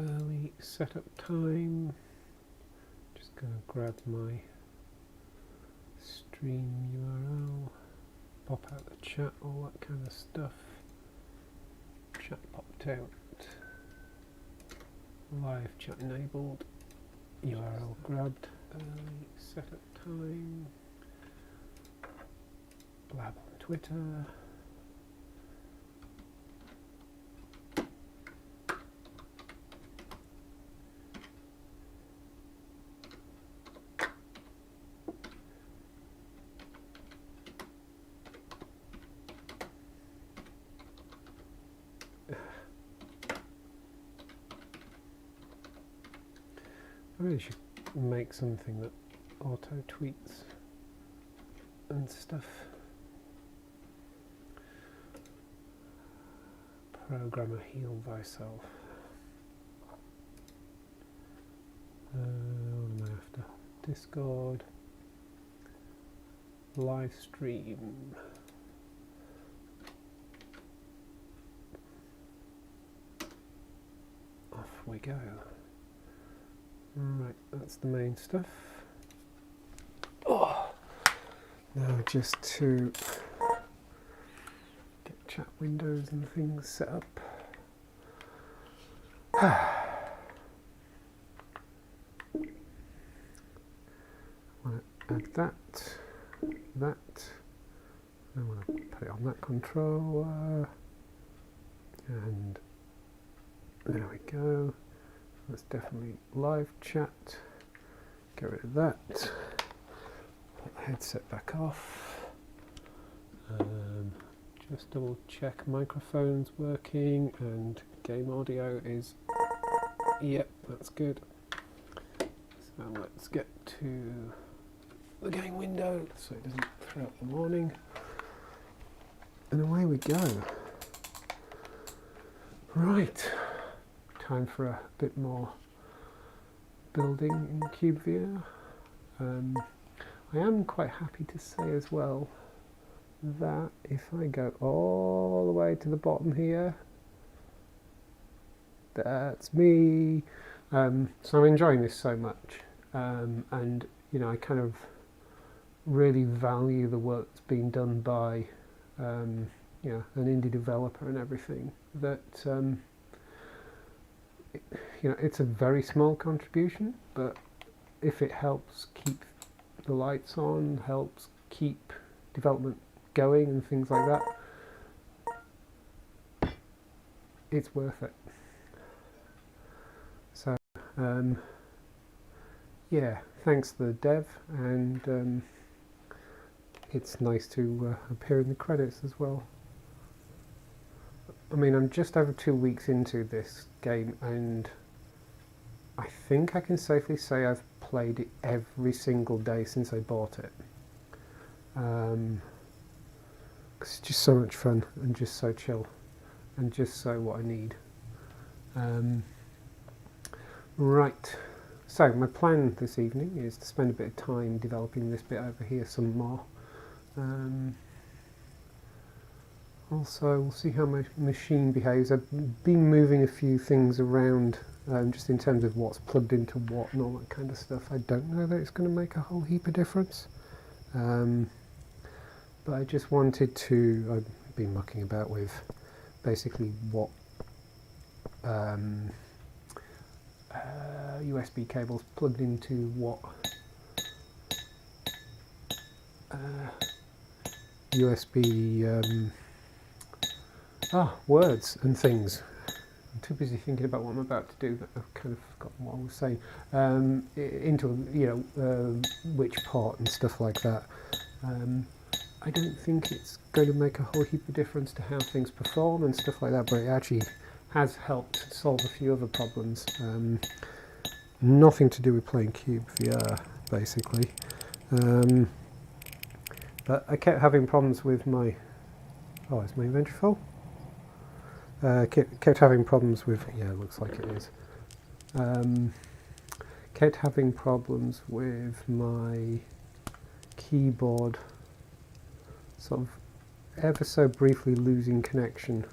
early setup time. Just going to grab my stream URL, pop out the chat, all that kind of stuff. Chat popped out. Live chat enabled. URL grabbed. Early setup time. Blab on Twitter. I really should make something that auto tweets and stuff. Programmer heal thyself. What am I after? Discord. Live stream. Off we go. Right, that's the main stuff. Oh, now just to get chat windows and things set up. I want to add that. I want to put it on that controller. And there we go. That's definitely live chat. Get rid of that. Put the headset back off. Just double check microphone's working and game audio is, yep, that's good. So let's get to the game window so it doesn't throw up the warning. And away we go. Right. Time for a bit more building in cyubeVR. I am quite happy to say as well that if I go all the way to the bottom here, that's me. So I'm enjoying this so much, and you know, I kind of really value the work that's been done by you know, an indie developer and everything. That you know, it's a very small contribution, but if it helps keep the lights on, helps keep development going and things like that, it's worth it. So yeah, thanks to the dev, and it's nice to appear in the credits as well. I mean, I'm just over 2 weeks into this game, and I think I can safely say I've played it every single day since I bought it. 'Cause it's just so much fun and just so chill and just so what I need. Right, so my plan this evening is to spend a bit of time developing this bit over here some more. Also, we'll see how my machine behaves. I've been moving a few things around just in terms of what's plugged into what and all that kind of stuff. I don't know that it's going to make a whole heap of difference. But I just wanted to, I've been mucking about with basically what USB cables plugged into what USB words and things. I'm too busy thinking about what I'm about to do that I've kind of forgotten what I was saying. Into, you know, which part and stuff like that. I don't think it's going to make a whole heap of difference to how things perform and stuff like that, but it actually has helped solve a few other problems. Nothing to do with playing cyubeVR, basically. But I kept having problems with my... Oh, is my inventory full? Kept having problems with... Yeah, it looks like it is. Kept having problems with my keyboard sort of ever so briefly losing connection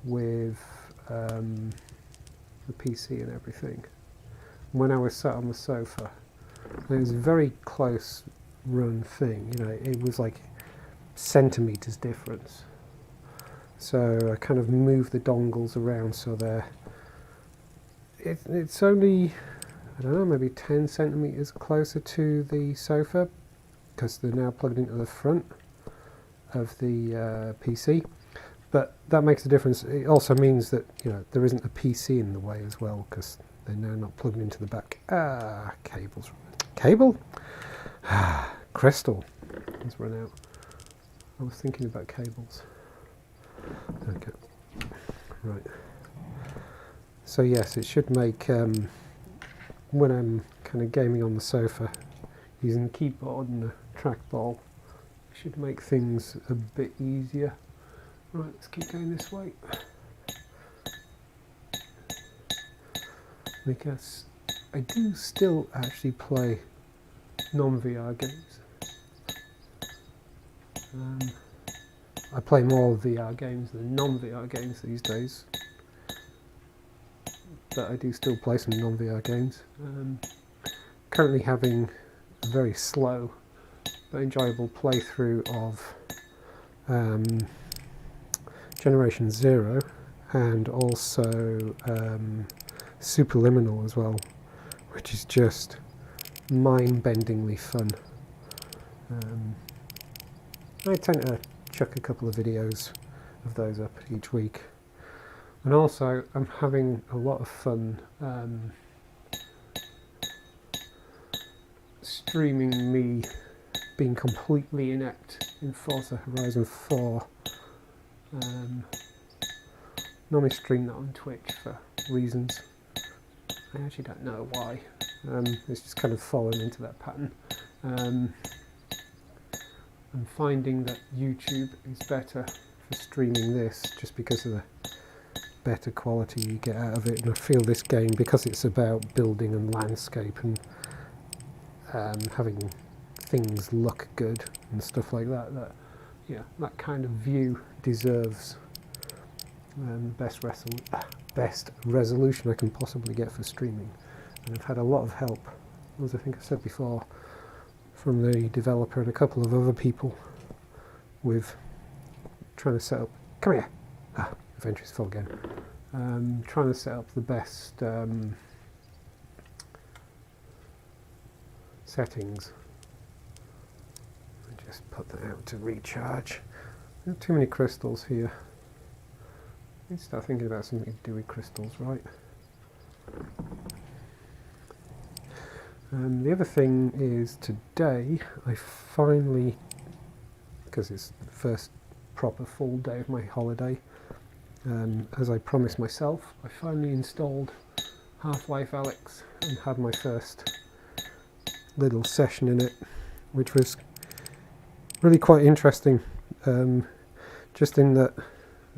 with the PC and everything. When I was sat on the sofa, and it was a very close run thing, you know, it was like centimetres difference. So I kind of moved the dongles around so it's only, I don't know, maybe 10 centimetres closer to the sofa, because they're now plugged into the front of the PC. But that makes a difference. It also means that, you know, there isn't a PC in the way as well, because they're now not plugged into the back. Cables. Cable? Crystal has run out. I was thinking about cables. Okay. Right. So yes, it should make, when I'm kind of gaming on the sofa, using the keyboard and the trackball, it should make things a bit easier. Right, let's keep going this way. Because I do still actually play non-VR games. I play more VR games than non-VR games these days, but I do still play some non-VR games. Currently having a very slow but enjoyable playthrough of Generation Zero, and also Superliminal as well, which is just mind-bendingly fun. I tend to chuck a couple of videos of those up each week, and also I'm having a lot of fun streaming me being completely inept in Forza Horizon 4. Normally stream that on Twitch for reasons I actually don't know why. It's just kind of fallen into that pattern. I'm finding that YouTube is better for streaming this just because of the better quality you get out of it, and I feel this game, because it's about building and landscape and having things look good and stuff like that, that kind of view deserves best resolution I can possibly get for streaming. And I've had a lot of help, as I think I said before, from the developer and a couple of other people with trying to set up, come here, inventory's full again, trying to set up the best settings. I just put that out to recharge. Not too many crystals here. I need to start thinking about something to do with crystals, right? The other thing is, today I finally, because it's the first proper full day of my holiday, as I promised myself, I finally installed Half-Life Alyx and had my first little session in it, which was really quite interesting, just in that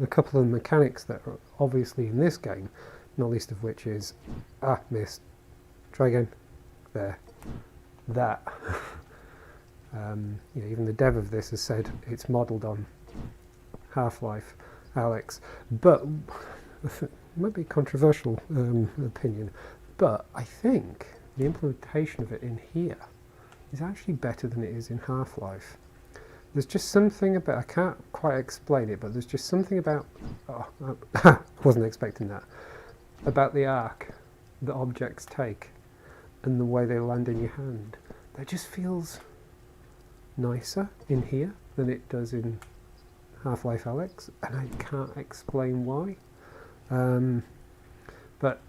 a couple of the mechanics that are obviously in this game, not least of which is, missed, try again, there, that. Even the dev of this has said it's modelled on Half-Life Alyx, but it might be a controversial opinion, but I think the implementation of it in here is actually better than it is in Half-Life. There's just something about, I can't quite explain it, but there's just something about, I wasn't expecting that, about the arc that objects take and the way they land in your hand. That just feels nicer in here than it does in Half-Life Alyx, and I can't explain why. But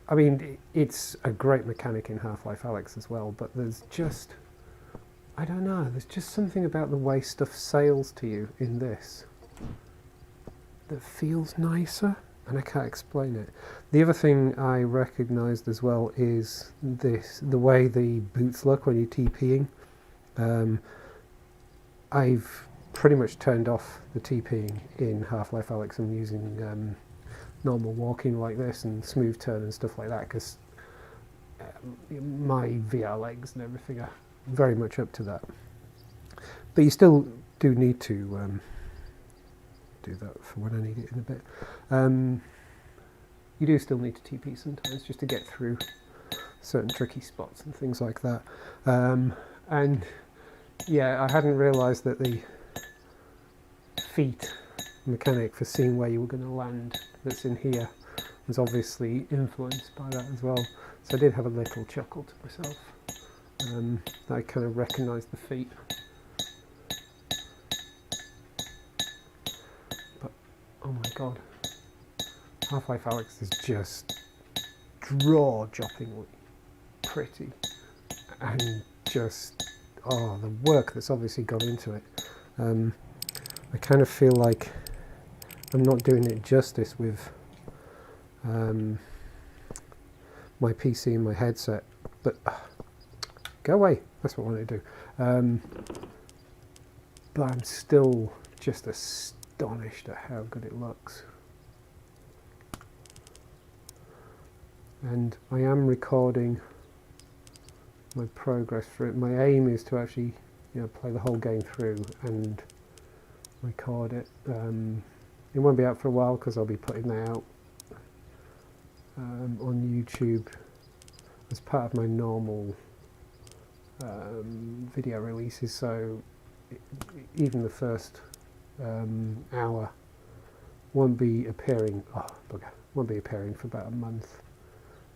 I mean, it's a great mechanic in Half-Life Alyx as well, but there's just, I don't know, there's just something about the way stuff sails to you in this that feels nicer, and I can't explain it. The other thing I recognised as well is the way the boots look when you're TPing. I've pretty much turned off the TPing in Half-Life Alyx. I'm using normal walking like this and smooth turn and stuff like that, because my VR legs and everything are very much up to that. But you still do need to do that for when I need it in a bit. you do still need to TP sometimes just to get through certain tricky spots and things like that. And yeah, I hadn't realised that the feet mechanic for seeing where you were going to land that's in here was obviously influenced by that as well. So I did have a little chuckle to myself. I kind of recognised the feet. But oh my god, Half-Life Alyx is just jaw-droppingly pretty, and just the work that's obviously gone into it. I kind of feel like I'm not doing it justice with my PC and my headset, but go away, that's what I want to do. But I'm still just astonished at how good it looks. And I am recording my progress for it. My aim is to actually, play the whole game through and record it. It won't be out for a while because I'll be putting that out on YouTube as part of my normal video releases. So even the first hour won't be appearing. Won't be appearing for about a month.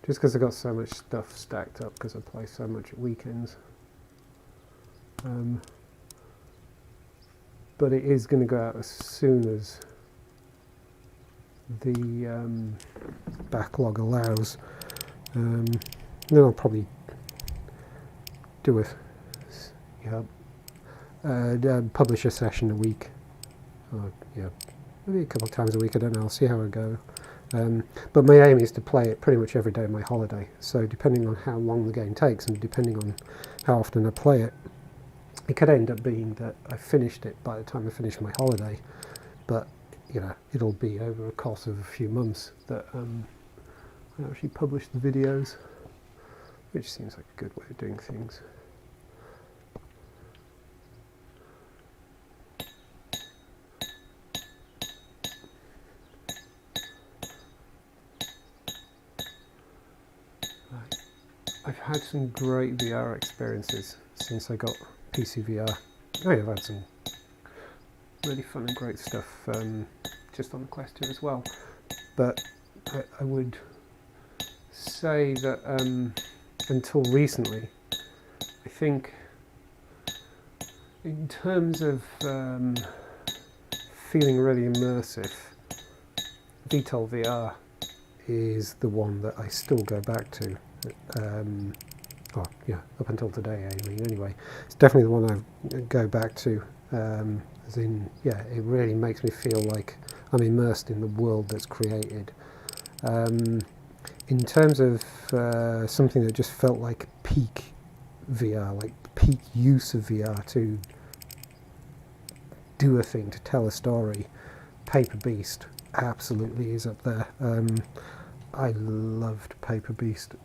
Just because I've got so much stuff stacked up because I play so much at weekends. But it is going to go out as soon as the backlog allows. Then I'll probably do a publish a session a week. Maybe a couple of times a week, I don't know, I'll see how I go. But my aim is to play it pretty much every day of my holiday, so depending on how long the game takes and depending on how often I play it, it could end up being that I finished it by the time I finish my holiday, but it'll be over a course of a few months that I actually publish the videos, which seems like a good way of doing things. I've had some great VR experiences since I got PC VR. I've had some really fun and great stuff just on the Quest 2 as well. But I would say that until recently, I think in terms of feeling really immersive, VTOL VR is the one that I still go back to. Up until today, anyway. It's definitely the one I go back to, as in, it really makes me feel like I'm immersed in the world that's created. In terms of something that just felt like peak VR, like peak use of VR to do a thing, to tell a story, Paper Beast absolutely is up there. I loved Paper Beast.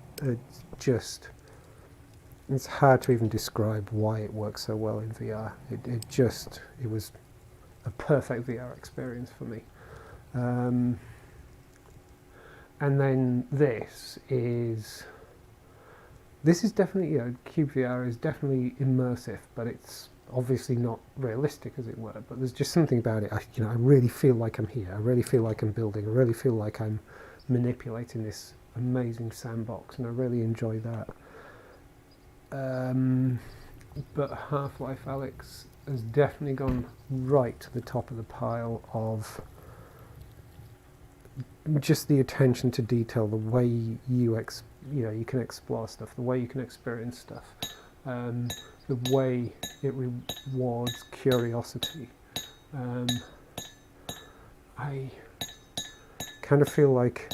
It's hard to even describe why it works so well in VR. It was a perfect VR experience for me. And then this is definitely, cyubeVR is definitely immersive, but it's obviously not realistic, as it were. But there's just something about it. I really feel like I'm here. I really feel like I'm building. I really feel like I'm manipulating this amazing sandbox, and I really enjoy that. But Half-Life Alyx has definitely gone right to the top of the pile of just the attention to detail, the way you can explore stuff, the way you can experience stuff, the way it rewards curiosity. I kind of feel like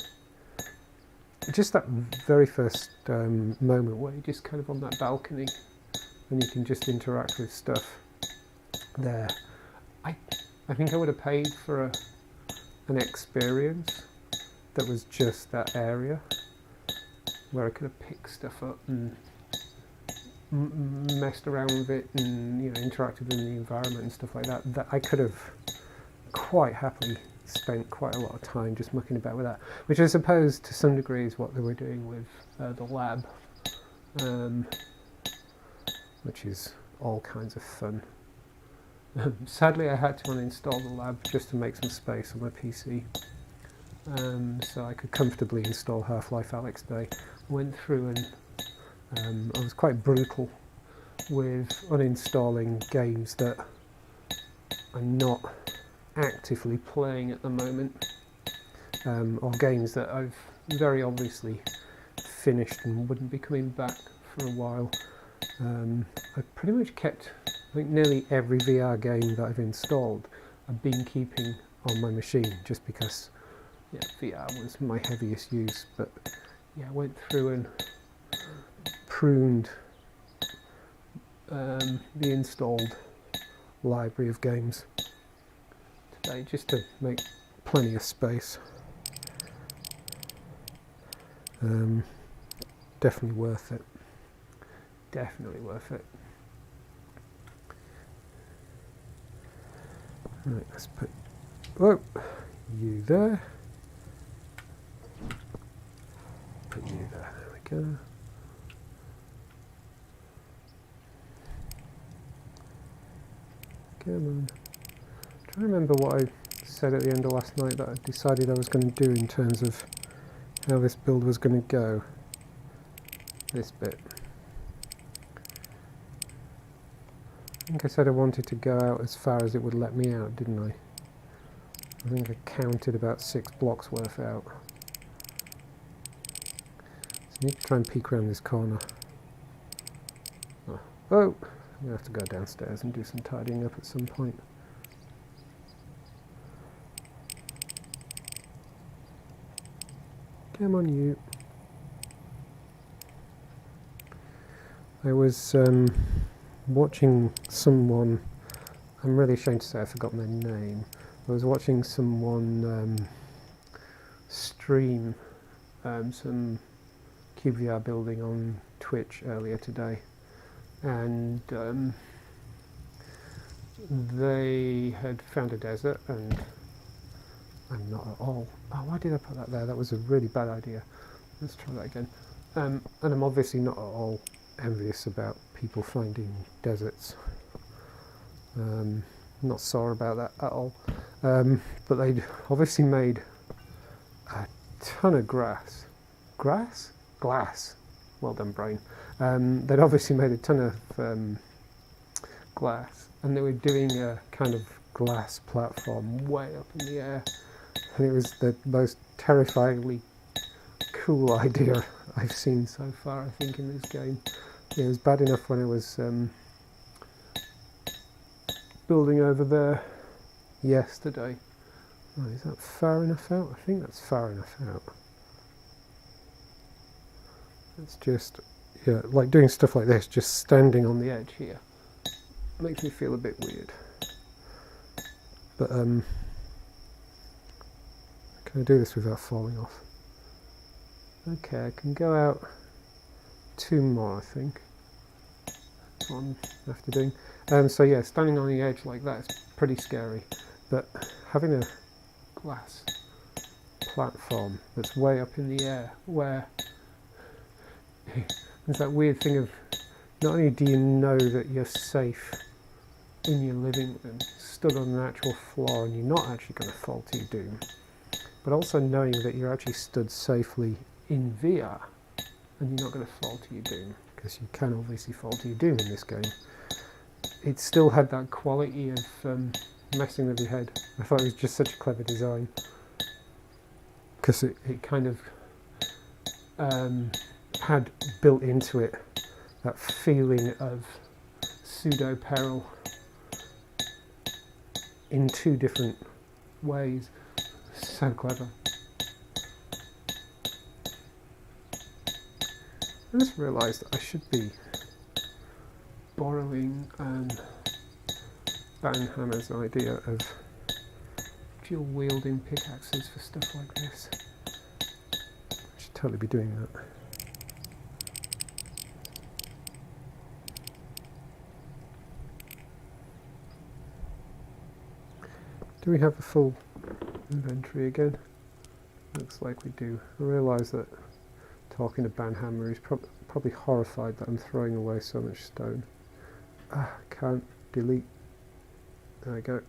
just that very first moment where you're just kind of on that balcony and you can just interact with stuff there. I think I would have paid for an experience that was just that area where I could have picked stuff up and messed around with it and interacted in the environment and stuff like that. That I could have quite happily spent quite a lot of time just mucking about with that, which I suppose to some degree is what they were doing with the lab, which is all kinds of fun. Sadly, I had to uninstall the lab just to make some space on my PC, so I could comfortably install Half-Life Alyx Day. I went through and I was quite brutal with uninstalling games that I'm not actively playing at the moment, or games that I've very obviously finished and wouldn't be coming back for a while. I pretty much kept, I think, nearly every VR game that I've installed I've been keeping on my machine, just because VR was my heaviest use. But yeah, I went through and pruned the installed library of games today, just to make plenty of space. Definitely worth it. Definitely worth it. Right, let's put you there. Put you there. There we go. Come on. I'm trying to remember what I said at the end of last night that I decided I was going to do in terms of how this build was going to go. This bit. I think I said I wanted to go out as far as it would let me out, didn't I? I think I counted about 6 blocks worth out. So I need to try and peek around this corner. Oh, I'm going to have to go downstairs and do some tidying up at some point. Come on, you. I was watching someone, I'm really ashamed to say I've forgotten their name. I was watching someone stream some cyubeVR building on Twitch earlier today, and they had found a desert, and I'm not at all, why did I put that there? That was a really bad idea. Let's try that again. And I'm obviously not at all envious about people finding deserts. Not sore about that at all. But they'd obviously made a ton of glass. Well done, brain. They'd obviously made a ton of glass, and they were doing a kind of glass platform way up in the air, and it was the most terrifyingly cool idea I've seen so far, I think, in this game. It was bad enough when I was building over there yesterday. Oh, is that far enough out? I think that's far enough out. It's just, yeah, like doing stuff like this, just standing on the edge here, makes me feel a bit weird. But can I do this without falling off? Okay, I can go out 2 more, I think. That's what I'm after doing. So yeah, standing on the edge like that is pretty scary, but having a glass platform that's way up in the air, where there's that weird thing of, not only do you know that you're safe in your living room, stood on an actual floor, and you're not actually going to fall to your doom, but also knowing that you're actually stood safely in VR, and you're not going to fall to your doom, because you can obviously fall to your doom in this game. It still had that quality of messing with your head. I thought it was just such a clever design, because it kind of had built into it that feeling of pseudo-peril in 2 different ways. So clever. I just realised that I should be borrowing Banhammer's idea of dual wielding pickaxes for stuff like this. I should totally be doing that. Do we have a full inventory again. Looks like we do. I realise that talking to Banhammer, he's probably horrified that I'm throwing away so much stone. Can't delete. There we go.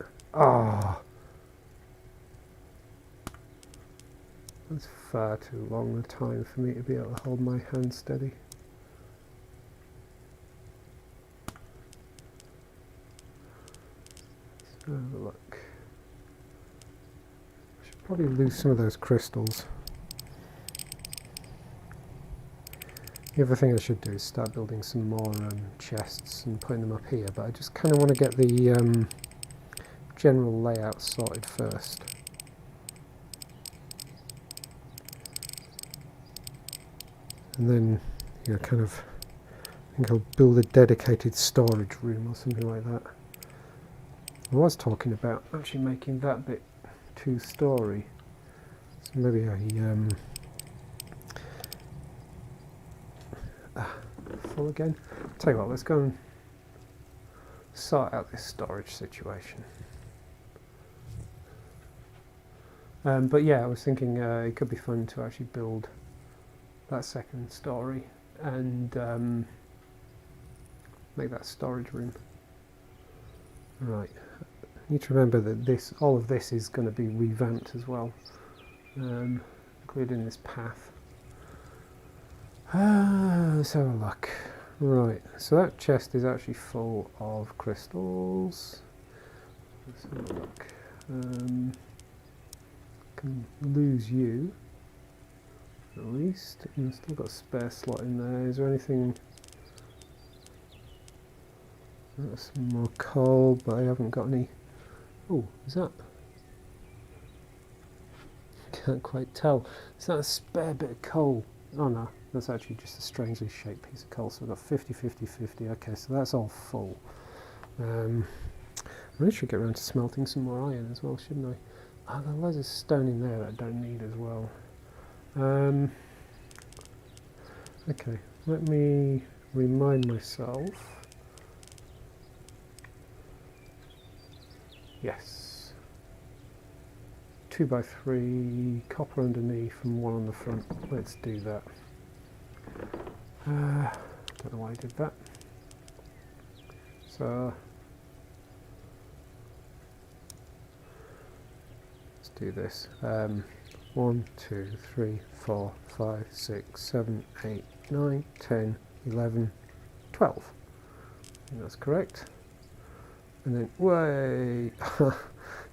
That's far too long a time for me to be able to hold my hand steady. Let's have a look. I should probably lose some of those crystals. The other thing I should do is start building some more chests and putting them up here, but I just kind of want to get the general layout sorted first. And then, you know, kind of, I think I'll build a dedicated storage room or something like that. I was talking about actually making that bit 2-story. So maybe full again. Tell you what, let's go and sort out this storage situation. But yeah, I was thinking it could be fun to actually build that second story and make that storage room. Right, I need to remember that all of this is going to be revamped as well, including this path. Let's have a look. Right, so that chest is actually full of crystals. Let's have a look. Can lose you, at least. I've still got a spare slot in there. Is there anything? That's some more coal, but I haven't got any. Oh, is that? Can't quite tell. Is that a spare bit of coal? Oh no, that's actually just a strangely shaped piece of coal. So I've got 50, 50, 50. Okay, so that's all full. I should get around to smelting some more iron as well, shouldn't I? Oh, there's loads of stone in there that I don't need as well. Okay, let me remind myself. Yes. 2x3, copper underneath and one on the front. Let's do that. Don't know why I did that. So let's do this. 1, 2, 3, 4, 5, 6, 7, 8, 9, 10, 11, 12. I think that's correct. And then, way,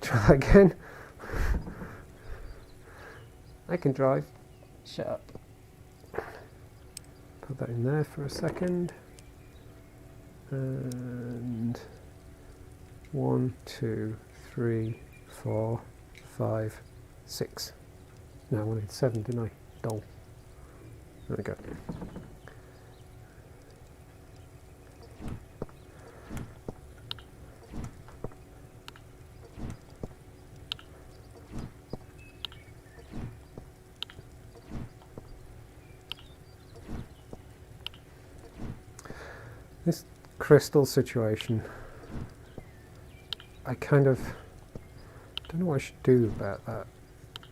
try that again. I can drive. Shut up. Put that in there for a second. And 1, 2, 3, 4, 5, 6. No, I wanted 7, didn't I? Dull. There we go. This crystal situation, I kind of don't know what I should do about that,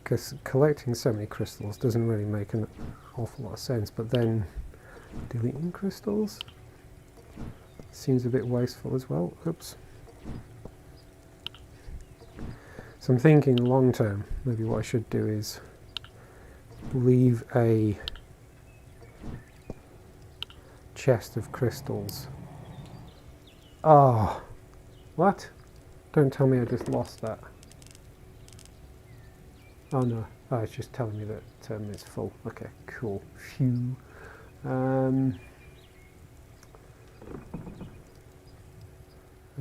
because collecting so many crystals doesn't really make an awful lot of sense, but then deleting crystals seems a bit wasteful as well. Oops. So I'm thinking long term, maybe what I should do is leave a chest of crystals. Oh, what? Don't tell me I just lost that. Oh no, oh, it's just telling me that it's full. Okay, cool. Phew.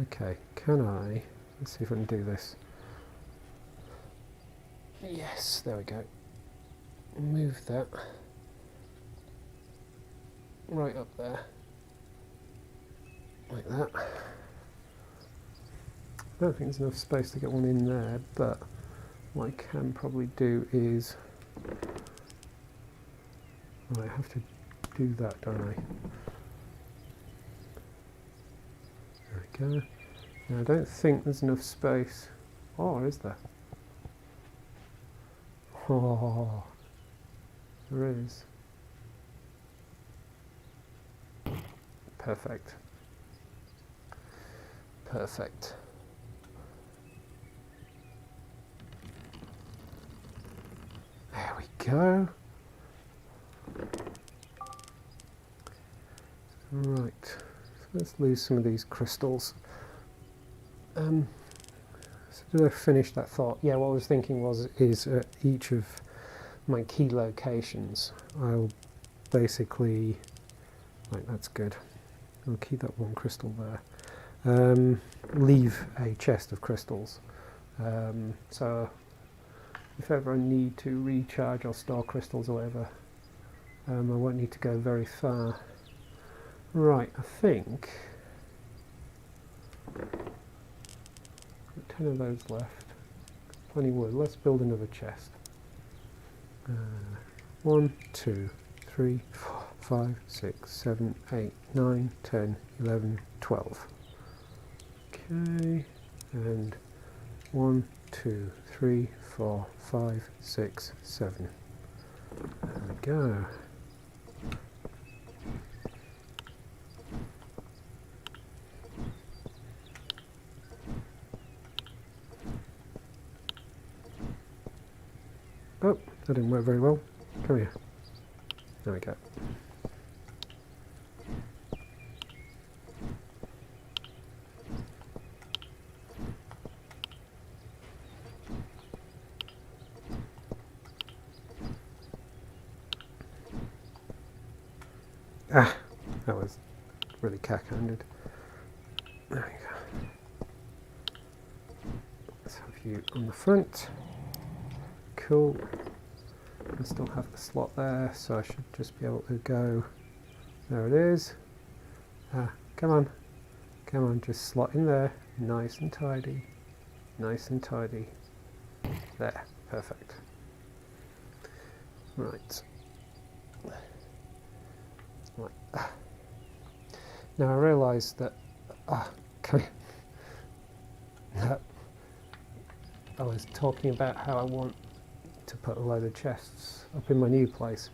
Okay, can I? Let's see if I can do this. Yes, there we go. Move that right up there, like that. I don't think there's enough space to get one in there, but what I can probably do is, I have to do that, don't I? There we go. Now I don't think there's enough space. Or is there? Oh, there is. Perfect. Perfect. There we go. Right, so let's lose some of these crystals. So did I finish that thought? Yeah, what I was thinking is at each of my key locations, I'll basically, right, that's good. I'll keep that one crystal there. Leave a chest of crystals. So if ever I need to recharge or store crystals or whatever, I won't need to go very far. Right, I think 10 of those left. Plenty of wood. Let's build another chest. 1, 2, 3, 4, 5, 6, 7, 8, 9, 10, 11, 12. Okay, and 1, 2, 3, 4, 5, 6, 7. There we go. Oh, that didn't work very well. Come here. There we go. Ah, that was really cack-handed. There we go. Let's have you on the front. Cool. I still have the slot there, so I should just be able to go. There it is. Ah, come on. Come on, just slot in there. Nice and tidy. Nice and tidy. There, perfect. Right. Right. Now I realise that that I was talking about how I want to put a load of chests up in my new place,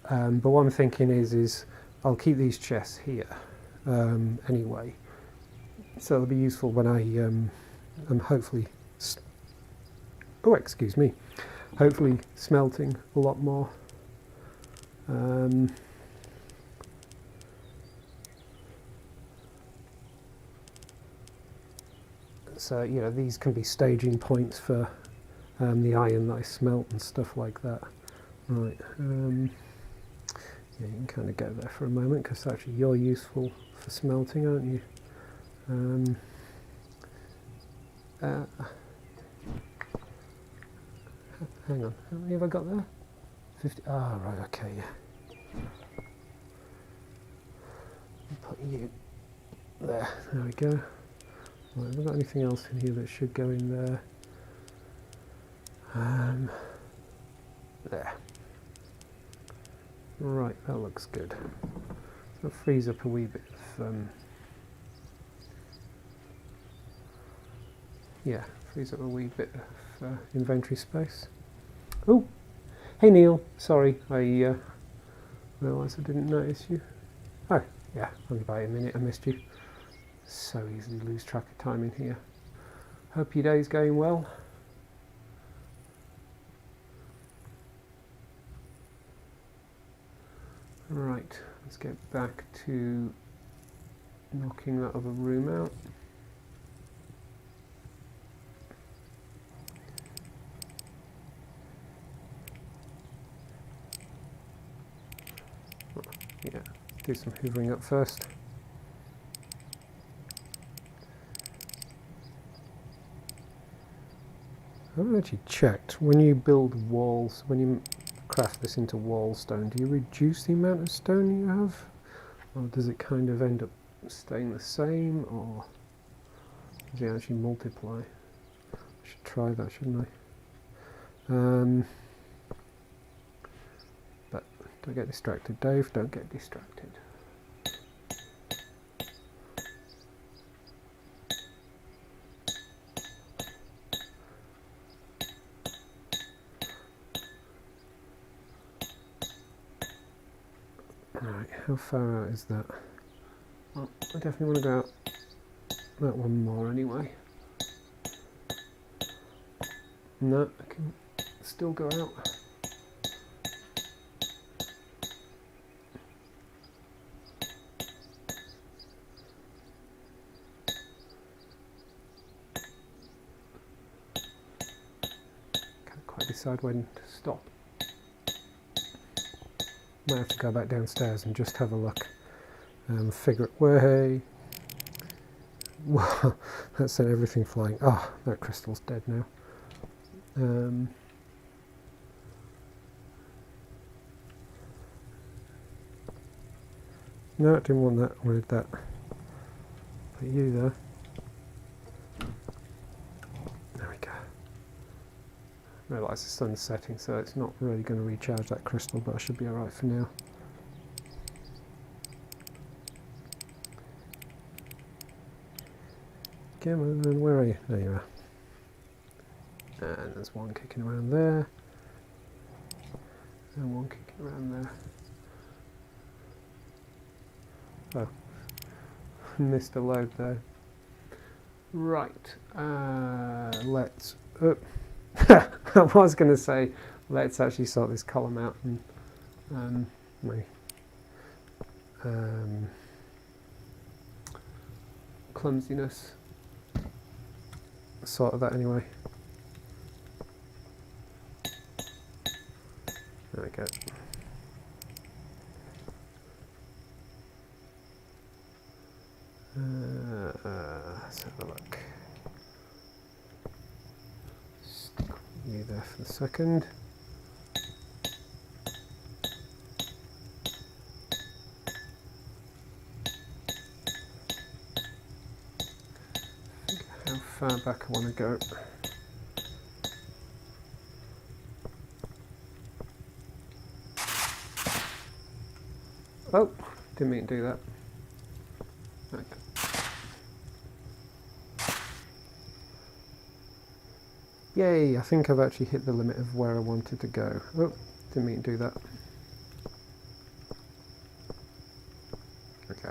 but what I'm thinking is I'll keep these chests here anyway, so it'll be useful when I'm hopefully hopefully smelting a lot more. So, you know, these can be staging points for the iron that I smelt and stuff like that. Right, yeah, you can kind of go there for a moment, because actually you're useful for smelting, aren't you? Hang on, how many have I got there? 50. Ah, right, okay, yeah. Put you there. There we go. Right, have I got anything else in here that should go in there? There. Right, that looks good. So that frees up a wee bit of, yeah, frees up a wee bit of inventory space. Oh, hey Neil, sorry, I realised I didn't notice you. Oh, yeah, only by a minute I missed you. So easily lose track of time in here. Hope your day's going well. Right, let's get back to knocking that other room out. Yeah, do some hoovering up first. I haven't actually checked. When you build walls, when you craft this into wall stone, do you reduce the amount of stone you have? Or does it kind of end up staying the same? Or does it actually multiply? I should try that, shouldn't I? But don't get distracted, Dave. Don't get distracted. how far out is that? Well, I definitely want to go out that one more anyway. No, I can still go out. Can't quite decide when to stop. Might have to go back downstairs and just have a look. Figure it way. Wow, that sent everything flying. Oh, that crystal's dead now. No, I didn't want that. I wanted that. Put you there. There we go. I realise the sun's setting, so it's not really going to recharge that crystal, but I should be alright for now. Come on, where are you? There you are. And there's one kicking around there. And one kicking around there. Oh, missed a load there. Right, let's... Oh. I was going to say, let's actually sort this column out and my clumsiness. Sort of that anyway. There we go. Let's have a look. Stick you there for a second. How far back I want to go. Oh, didn't mean to do that. Okay. Yay, I think I've actually hit the limit of where I wanted to go. Oh, didn't mean to do that. Okay.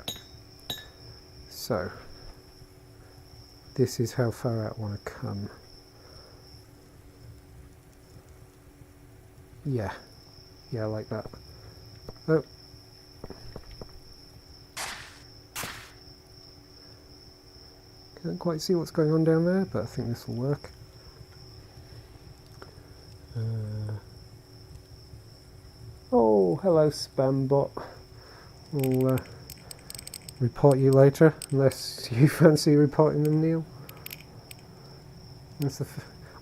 So, this is how far out I want to come. Yeah, I like that. Oh. Can't quite see what's going on down there, but I think this will work. Oh, hello spam bot. We'll report you later, unless you fancy reporting them, Neil.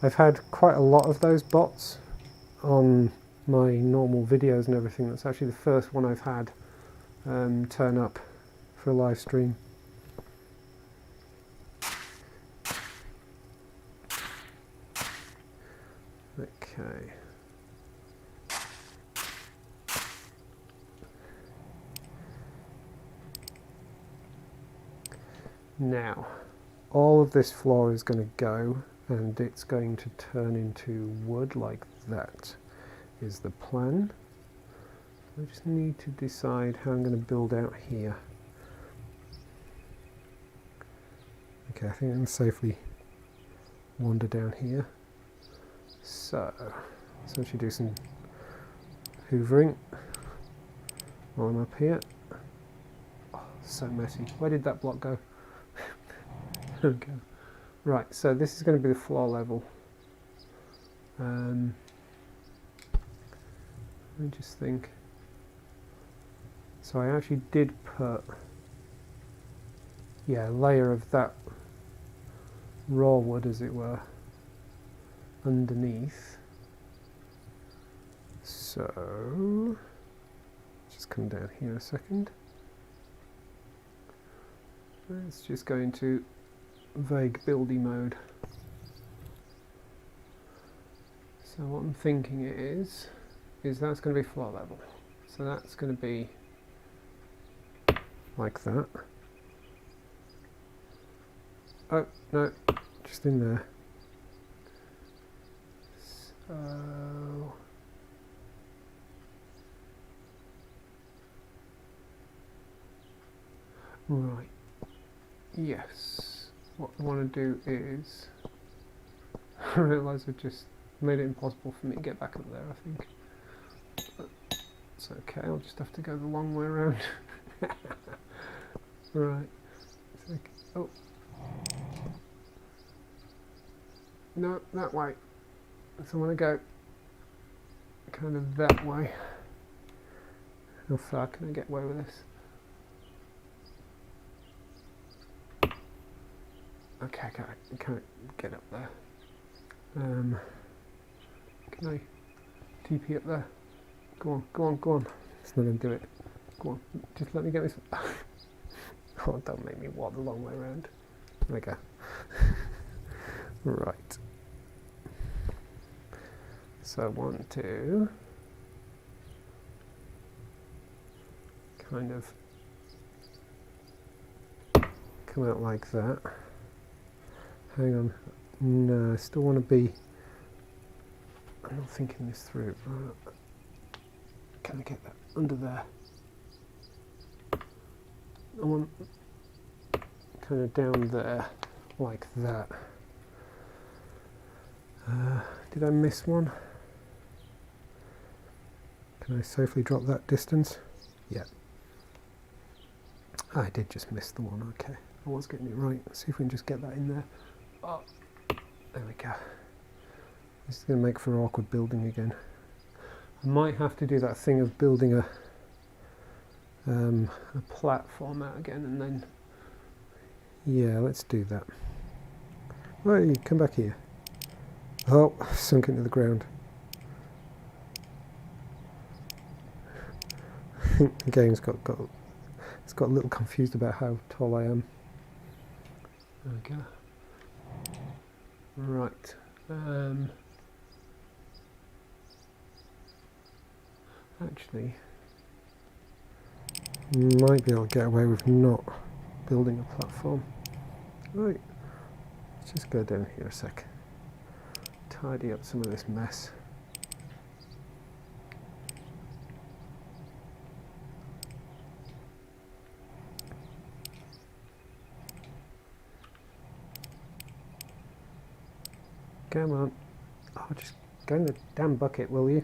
I've had quite a lot of those bots on my normal videos and everything. That's actually the first one I've had turn up for a live stream. Okay. Now, all of this floor is going to go, and it's going to turn into wood like that, is the plan. I just need to decide how I'm going to build out here. Okay, I think I can safely wander down here. So, let's actually do some hoovering while I'm up here. Oh, so messy. Where did that block go? Okay. Right, so this is going to be the floor level. Let me just think. So I actually did put, a layer of that raw wood, as it were, underneath. So, just come down here a second. Let's just go into vague buildy mode. So what I'm thinking is that's going to be floor level. So that's going to be like that. Oh, no, just in there. So, Right, yes, what I want to do is, I realise I've just made it impossible for me to get back up there, I think. But it's okay, I'll just have to go the long way around. Right, it's like, oh, no, that way. So I want to go kind of that way. How far can I get away with this? Okay, I can't get up there. Can I TP up there? Go on, go on, go on. It's not going to do it. Go on, just let me get this. Oh, don't make me walk the long way around. There we go. Right. So I want to kind of come out like that. Hang on. No, I still want to be. I'm not thinking this through. Can I get that under there? I want kind of down there, like that. Did I miss one? Can I safely drop that distance? Yeah. I did just miss the one, okay. I was getting it right. Let's see if we can just get that in there. Oh, there we go. This is going to make for awkward building again. I might have to do that thing of building a platform out again, and then yeah, let's do that. Hey, come back here. Oh, sunk into the ground. I think the game's got it's got a little confused about how tall I am. There we go. Right. Actually, might be able to get away with not building a platform. Right. Let's just go down here a sec. Tidy up some of this mess. Come on. Oh, just go in the damn bucket, will you?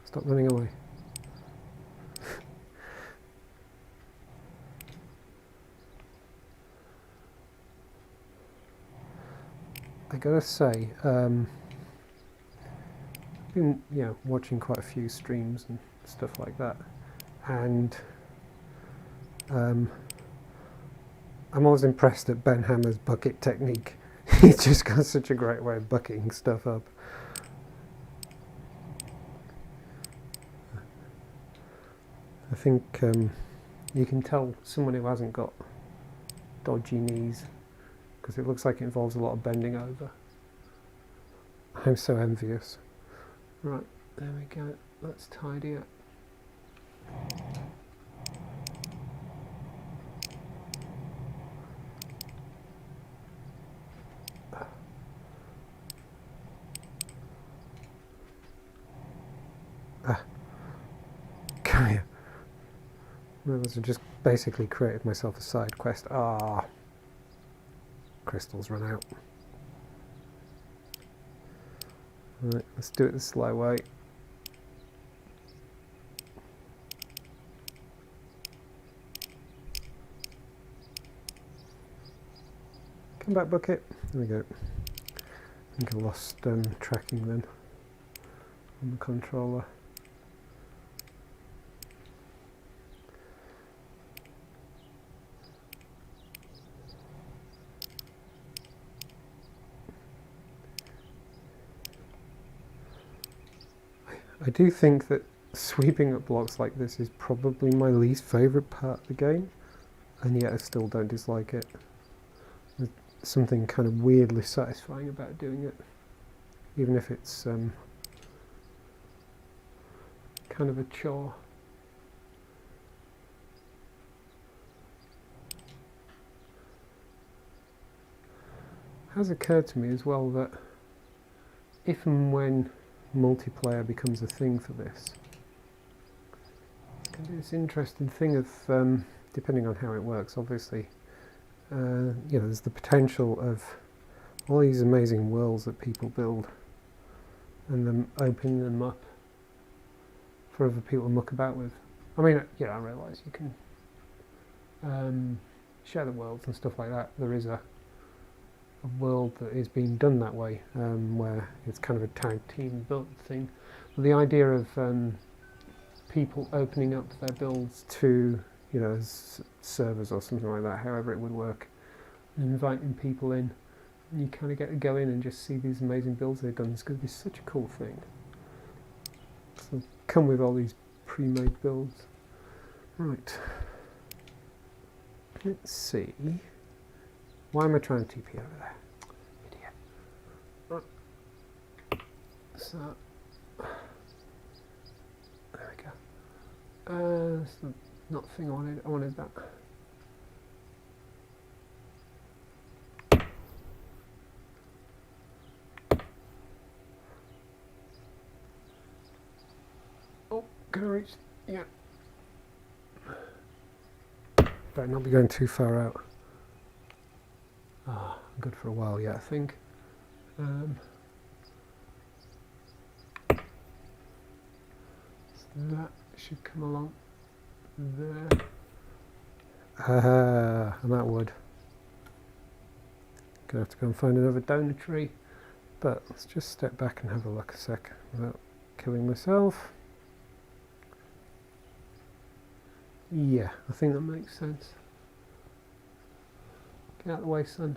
Stop running away. I gotta say, I've been watching quite a few streams and stuff like that, and I'm always impressed at Ben Hammer's bucket technique. He's just got such a great way of bucketing stuff up. I think you can tell someone who hasn't got dodgy knees, because it looks like it involves a lot of bending over. I'm so envious. Right, there we go. Let's tidy up. Come here. Well, I just basically created myself a side quest. Ah, crystals run out. Right, let's do it the slow way. Come back, bucket. There we go. I think I lost tracking then on the controller. I do think that sweeping up blocks like this is probably my least favourite part of the game, and yet I still don't dislike it. There's something kind of weirdly satisfying about doing it, even if it's kind of a chore. It has occurred to me as well that if and when multiplayer becomes a thing for this, it's going to be this interesting thing of depending on how it works, obviously, there's the potential of all these amazing worlds that people build and them opening them up for other people to muck about with. I mean, I realise you can share the worlds and stuff like that. There is a world that is being done that way, where it's kind of a tag team built thing. But the idea of people opening up their builds to, servers or something like that, however it would work, and inviting people in, and you kind of get to go in and just see these amazing builds they've done. It's going to be such a cool thing. So come with all these pre-made builds. Right. Let's see. Why am I trying to TP over there? Idiot. Right. So, there we go. That's not the thing I wanted. I wanted that. Oh, can I reach? Yeah. Better not be going too far out. Good for a while yet, I think. So that should come along there. And that would. Gonna have to go and find another donor tree. But let's just step back and have a look a sec without killing myself. Yeah, I think that makes sense. Get out of the way, son.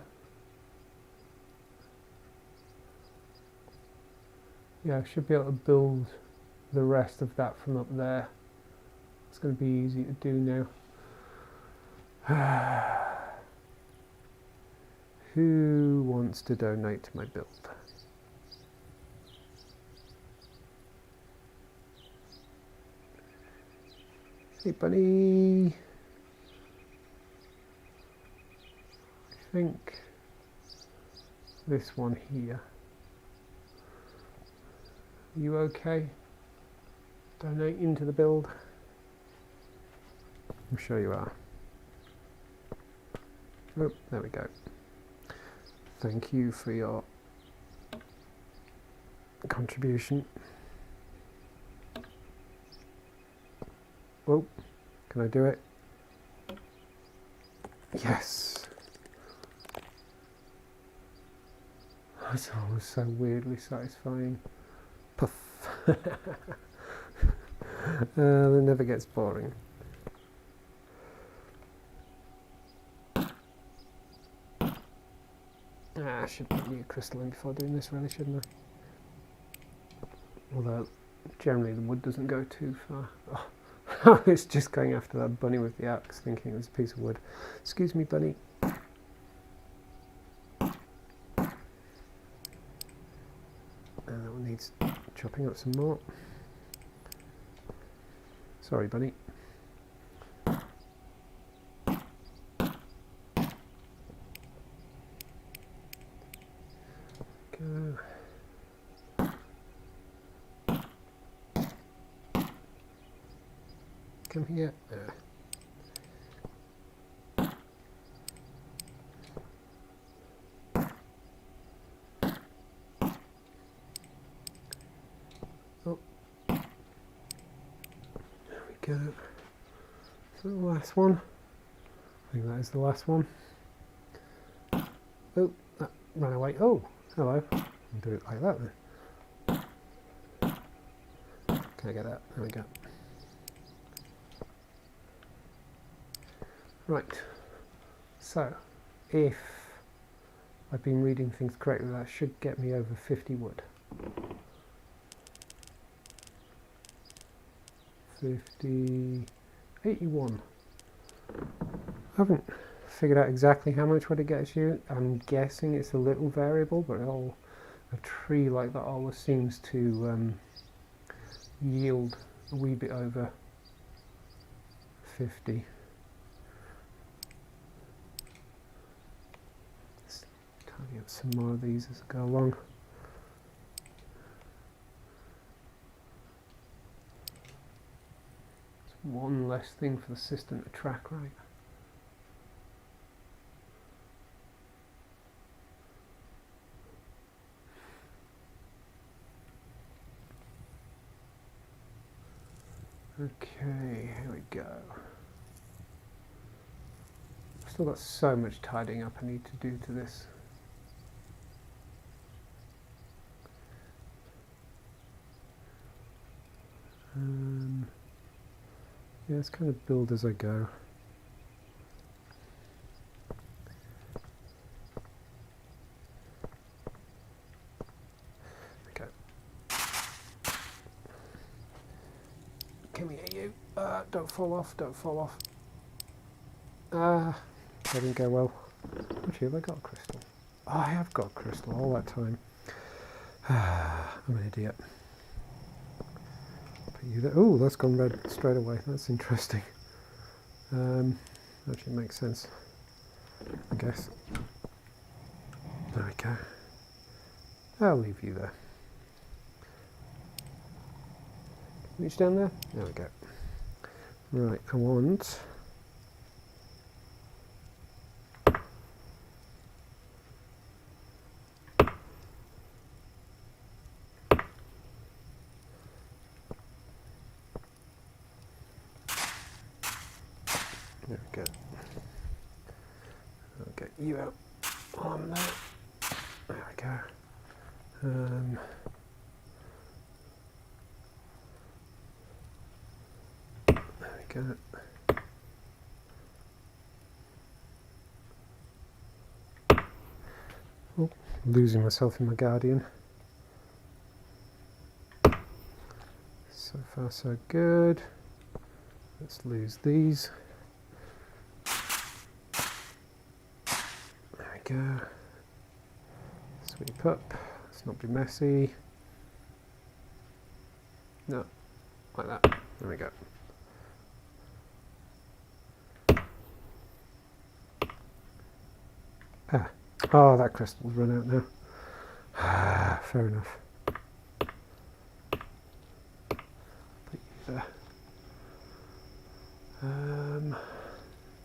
Yeah, I should be able to build the rest of that from up there. It's going to be easy to do now. Who wants to donate to my build? Hey, buddy. I think this one here. You okay? Donate into the build? I'm sure you are. Oh, there we go. Thank you for your contribution. Oh, can I do it? Yes! That's always so weirdly satisfying. Puff. It never gets boring. I should put new crystal in before doing this, really, shouldn't I? Although, generally the wood doesn't go too far. Oh. It's just going after that bunny with the axe, thinking it was a piece of wood. Excuse me, bunny. And that one needs chopping up some more. Sorry, bunny. Go. Come here. There. Oh. There we go. So the last one. I think that is the last one. Oh, that ran away. Oh, hello. I'll do it like that then. Can I get that? There we go. Right, so if I've been reading things correctly, that should get me over 50 wood. 50, 81. I haven't figured out exactly how much wood it gets you. I'm guessing it's a little variable, but a tree like that always seems to yield a wee bit over 50. Get some more of these as I go along. It's one less thing for the system to track, right? Okay, here we go. I've still got so much tidying up I need to do to this. Yeah, let's kind of build as I go. Okay. Come here, you. Don't fall off, don't fall off. That didn't go well. Actually, have I got a crystal? Oh, I have got a crystal all that time. I'm an idiot. Oh, that's gone red straight away. That's interesting. Actually makes sense, I guess. There we go. I'll leave you there. Reach down there? There we go. Right, I want... There we go. I'll get you out on there. There we go. There we go. Oh, losing myself in my Guardian. So far so good. Let's lose these. There we go. Sweep up. Let's not be messy. No, like that. There we go. Ah. Oh, that crystal's run out now. Ah, fair enough. Put you there.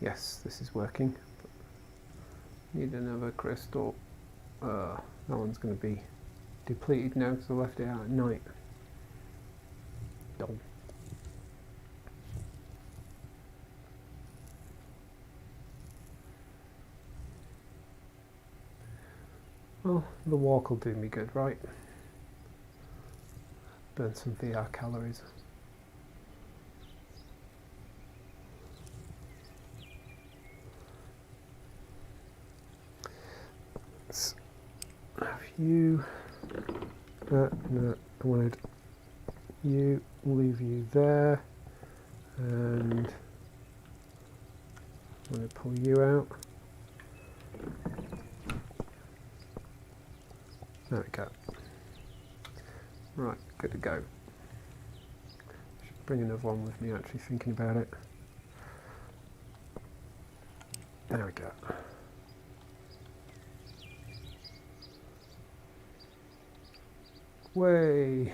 Yes, this is working. Need another crystal. That one's going to be depleted now because I left it out at night. Dull. Well, the walk will do me good, right? Burn some VR calories. Let's have you. No, I wanted you. Leave you there, and I'm going to pull you out. There we go. Right, good to go. Should bring another one with me actually thinking about it. There we go. Way.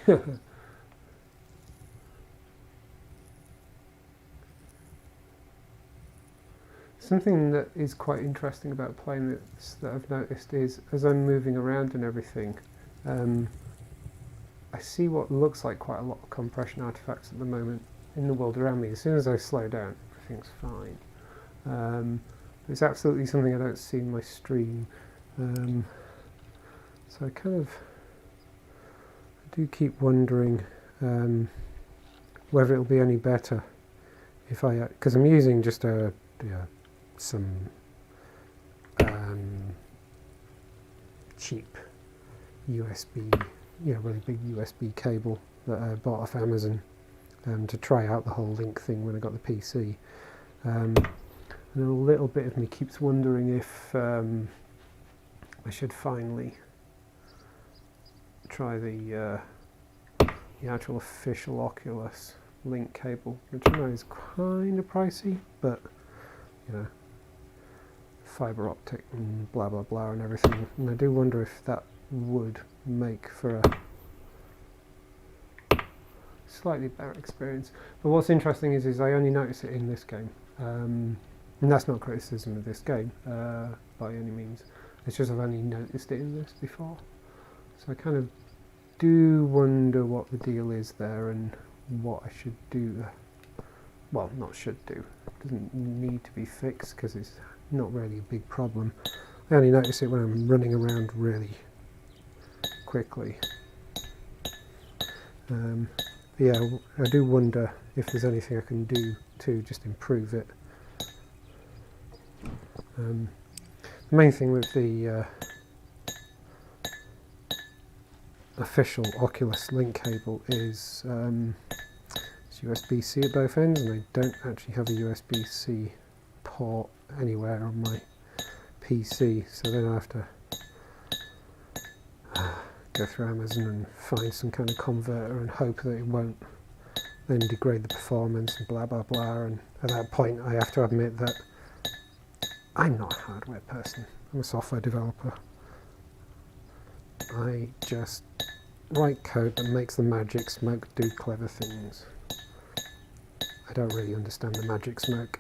Something that is quite interesting about playing this that I've noticed is as I'm moving around and everything, I see what looks like quite a lot of compression artifacts at the moment in the world around me. As soon as I slow down, everything's fine. It's absolutely something I don't see in my stream. So I kind of do keep wondering whether it'll be any better if I, because I'm using just a some cheap USB, really big USB cable that I bought off Amazon to try out the whole link thing when I got the PC. And a little bit of me keeps wondering if I should finally try the actual official Oculus link cable, which I know is kind of pricey, but fiber optic and blah blah blah and everything, and I do wonder if that would make for a slightly better experience. But what's interesting is I only notice it in this game, and that's not criticism of this game by any means. It's just I've only noticed it in this before, so I kind of do wonder what the deal is there and what I should do well, not should do, doesn't need to be fixed because it's not really a big problem. I only notice it when I'm running around really quickly. Yeah, I do wonder if there's anything I can do to just improve it. The main thing with the official Oculus Link cable is it's USB-C at both ends, and I don't actually have a USB-C port anywhere on my PC, so then I have to go through Amazon and find some kind of converter and hope that it won't then degrade the performance and blah blah blah. And at that point I have to admit that I'm not a hardware person, I'm a software developer. I just write code that makes the magic smoke do clever things. I don't really understand the magic smoke.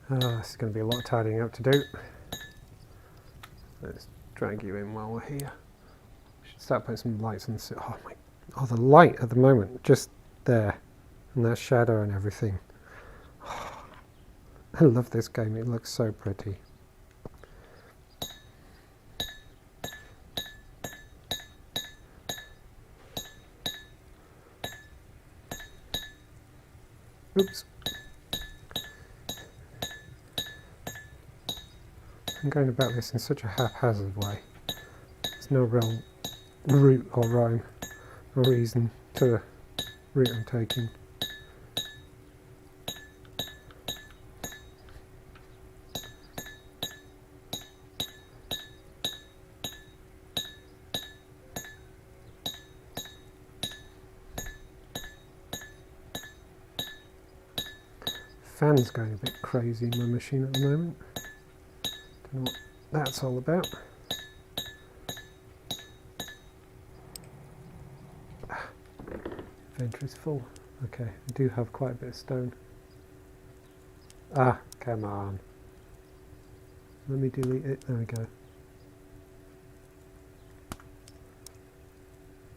This is going to be a lot of tidying up to do. Let's drag you in while we're here. Should start putting some lights on the... Oh, the light at the moment, just there. And that shadow and everything. Oh, I love this game, it looks so pretty. Oops. I'm going about this in such a haphazard way. There's no real route or rhyme or reason to the route I'm taking. Fan's going a bit crazy in my machine at the moment. Don't know what that's all about. Inventory's full. Okay, I do have quite a bit of stone. Ah, come on. Let me delete it. There we go.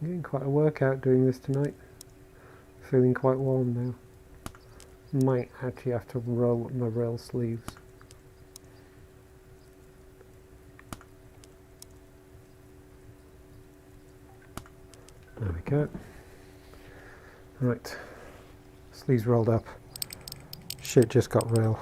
I'm getting quite a workout doing this tonight. Feeling quite warm now. Might actually have to roll up my rail sleeves. There we go. Right, sleeves rolled up. Shit just got real.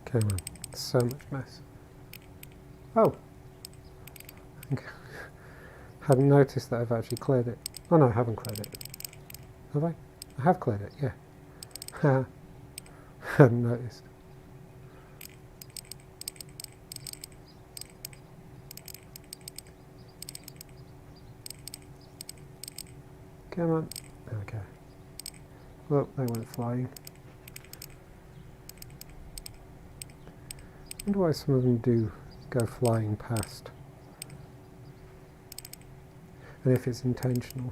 Come on, so much mess. Oh! I think hadn't noticed that I've actually cleared it. Oh no, I haven't cleared it. Have I? I have cleared it, yeah. Ha! Hadn't noticed. Come on. Okay. Well, they went flying. I wonder why some of them do go flying past. And if it's intentional.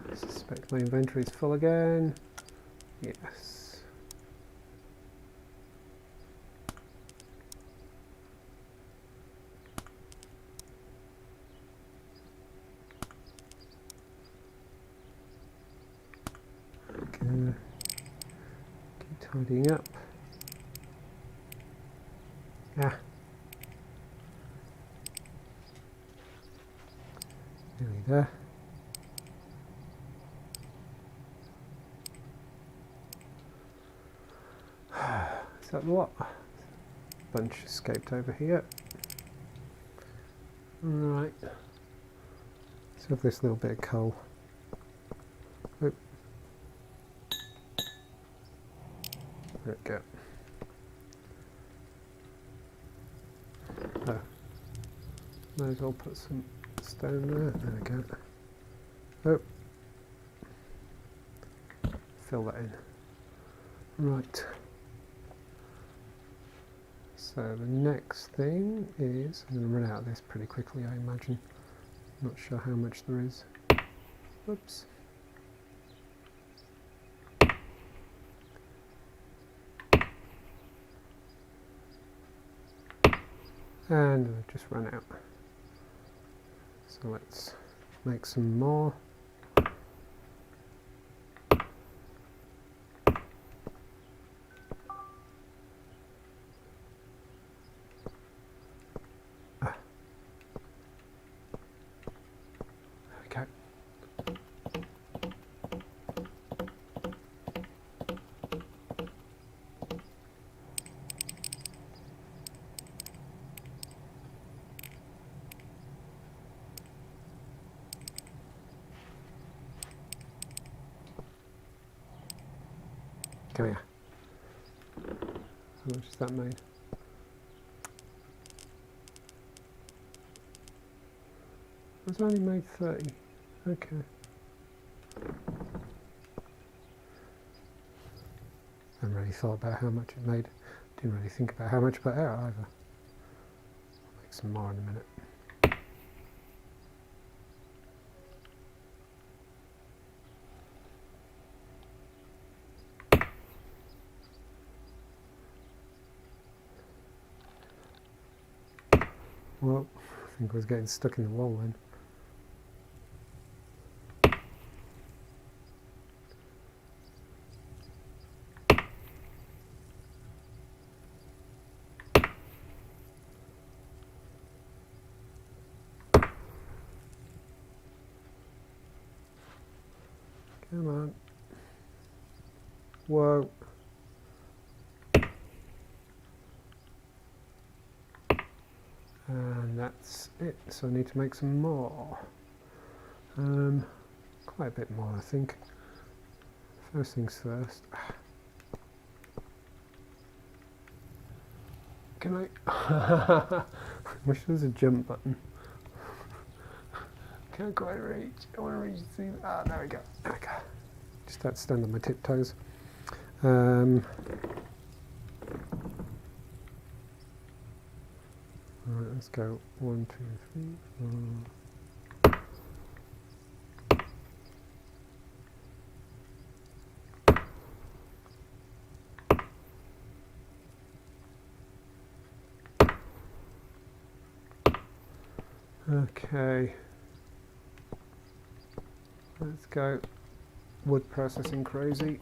I suspect my inventory is full again. Yes. Okay. Keep tidying up. Ah. Nearly there. Is that the lot? Bunch escaped over here. Right. Let's have this little bit of coal. Oop. There we go. Might as well put some stone there. There we go. Oh. Fill that in. Right. So the next thing is, I'm going to run out of this pretty quickly, I imagine. Not sure how much there is. Whoops. And I've just run out. So let's make some more. Okay. Come here. How much has that made? It's only made 30. Okay. I haven't really thought about how much it made. Didn't really think about how much I put out either. I'll make some more in a minute. Well, I think I was getting stuck in the wall then. Come on. Whoa. And that's it. So I need to make some more. Quite a bit more, I think. First things first. Can I? Wish there was a jump button. Can't quite reach. I want to reach to see. Ah, there we go. There we go. Just had to stand on my tiptoes. Right, let's go 1, 2, 3, 4. Okay. Let's go wood processing crazy.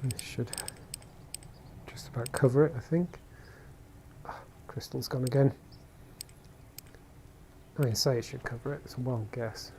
This should just about cover it, I think. Oh, crystal's gone again. I mean, say it should cover it, it's a wild guess.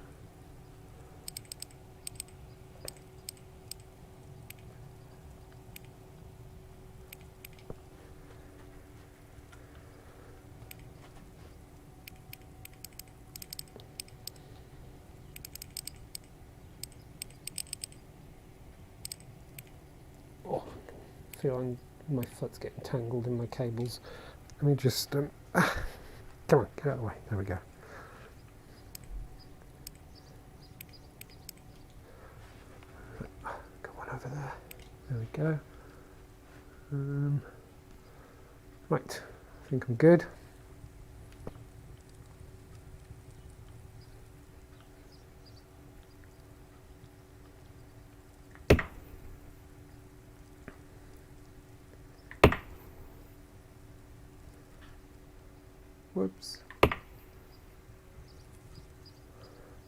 Feeling my foot's getting tangled in my cables. Let me just come on, get out of the way. There we go. Got one over there. There we go. Right, I think I'm good. Whoops.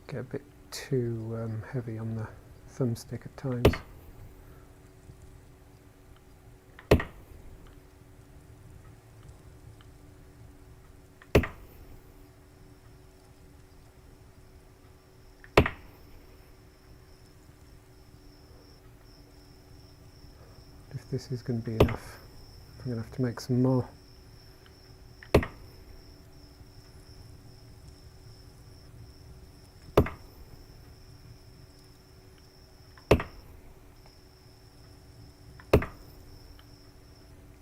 Get a bit too heavy on the thumbstick at times. this is going to be enough. I'm going to have to make some more.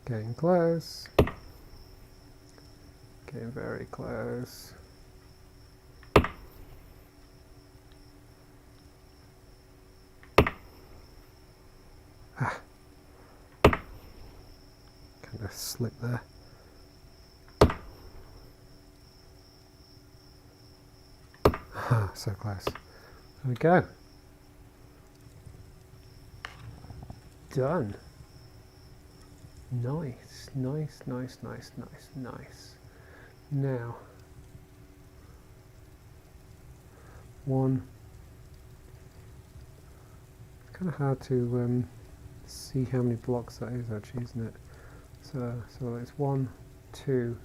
Getting close. Getting very close. Ah. Kind of slip there. Ah, so close. There we go. Done. Nice, nice, nice, nice, nice, nice. Now, one. It's kind of hard to see how many blocks that is actually, isn't it? So it's 1, 2,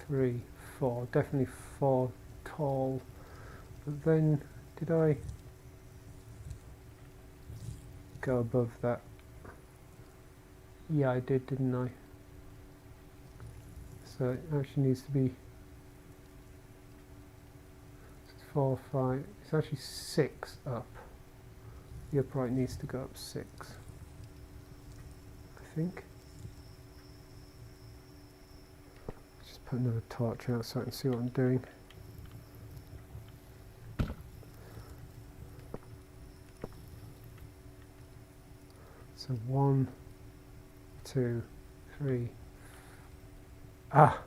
3, 4. Definitely 4 tall. But then, did I go above that? Yeah, I did, didn't I? So it actually needs to be 4, 5. It's actually 6 up. The upright needs to go up 6, I think. Just put another torch out so I can see what I'm doing. So 1, 2, 3. Ah,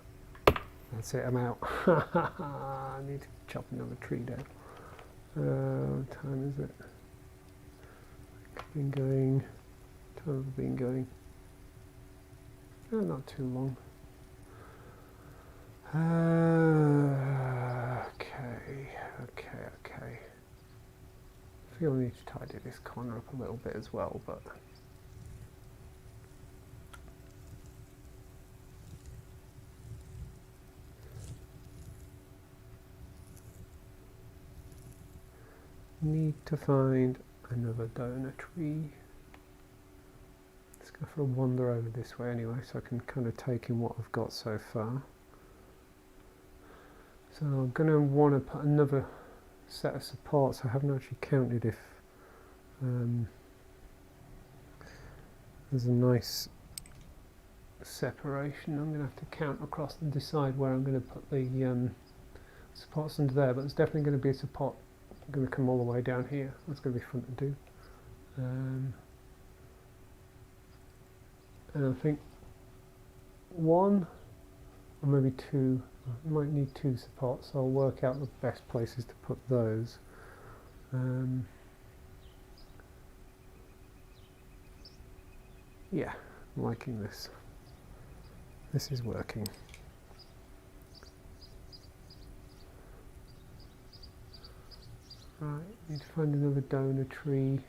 that's it. I'm out. I need to chop another tree down. What time is it? Been going. How long have I been going? Oh, not too long. Okay. I feel I need to tidy this corner up a little bit as well, but. Need to find another donor tree. Let's go for a wander over this way anyway, so I can kind of take in what I've got so far. So I'm going to want to put another set of supports. I haven't actually counted if there's a nice separation. I'm going to have to count across and decide where I'm going to put the supports under there, but there's definitely going to be a support going to come all the way down here. That's going to be fun to do. And I think 1 or maybe 2, I might need 2 supports, so I'll work out the best places to put those. Yeah, I'm liking this. This is working. Right, need to find another donor tree.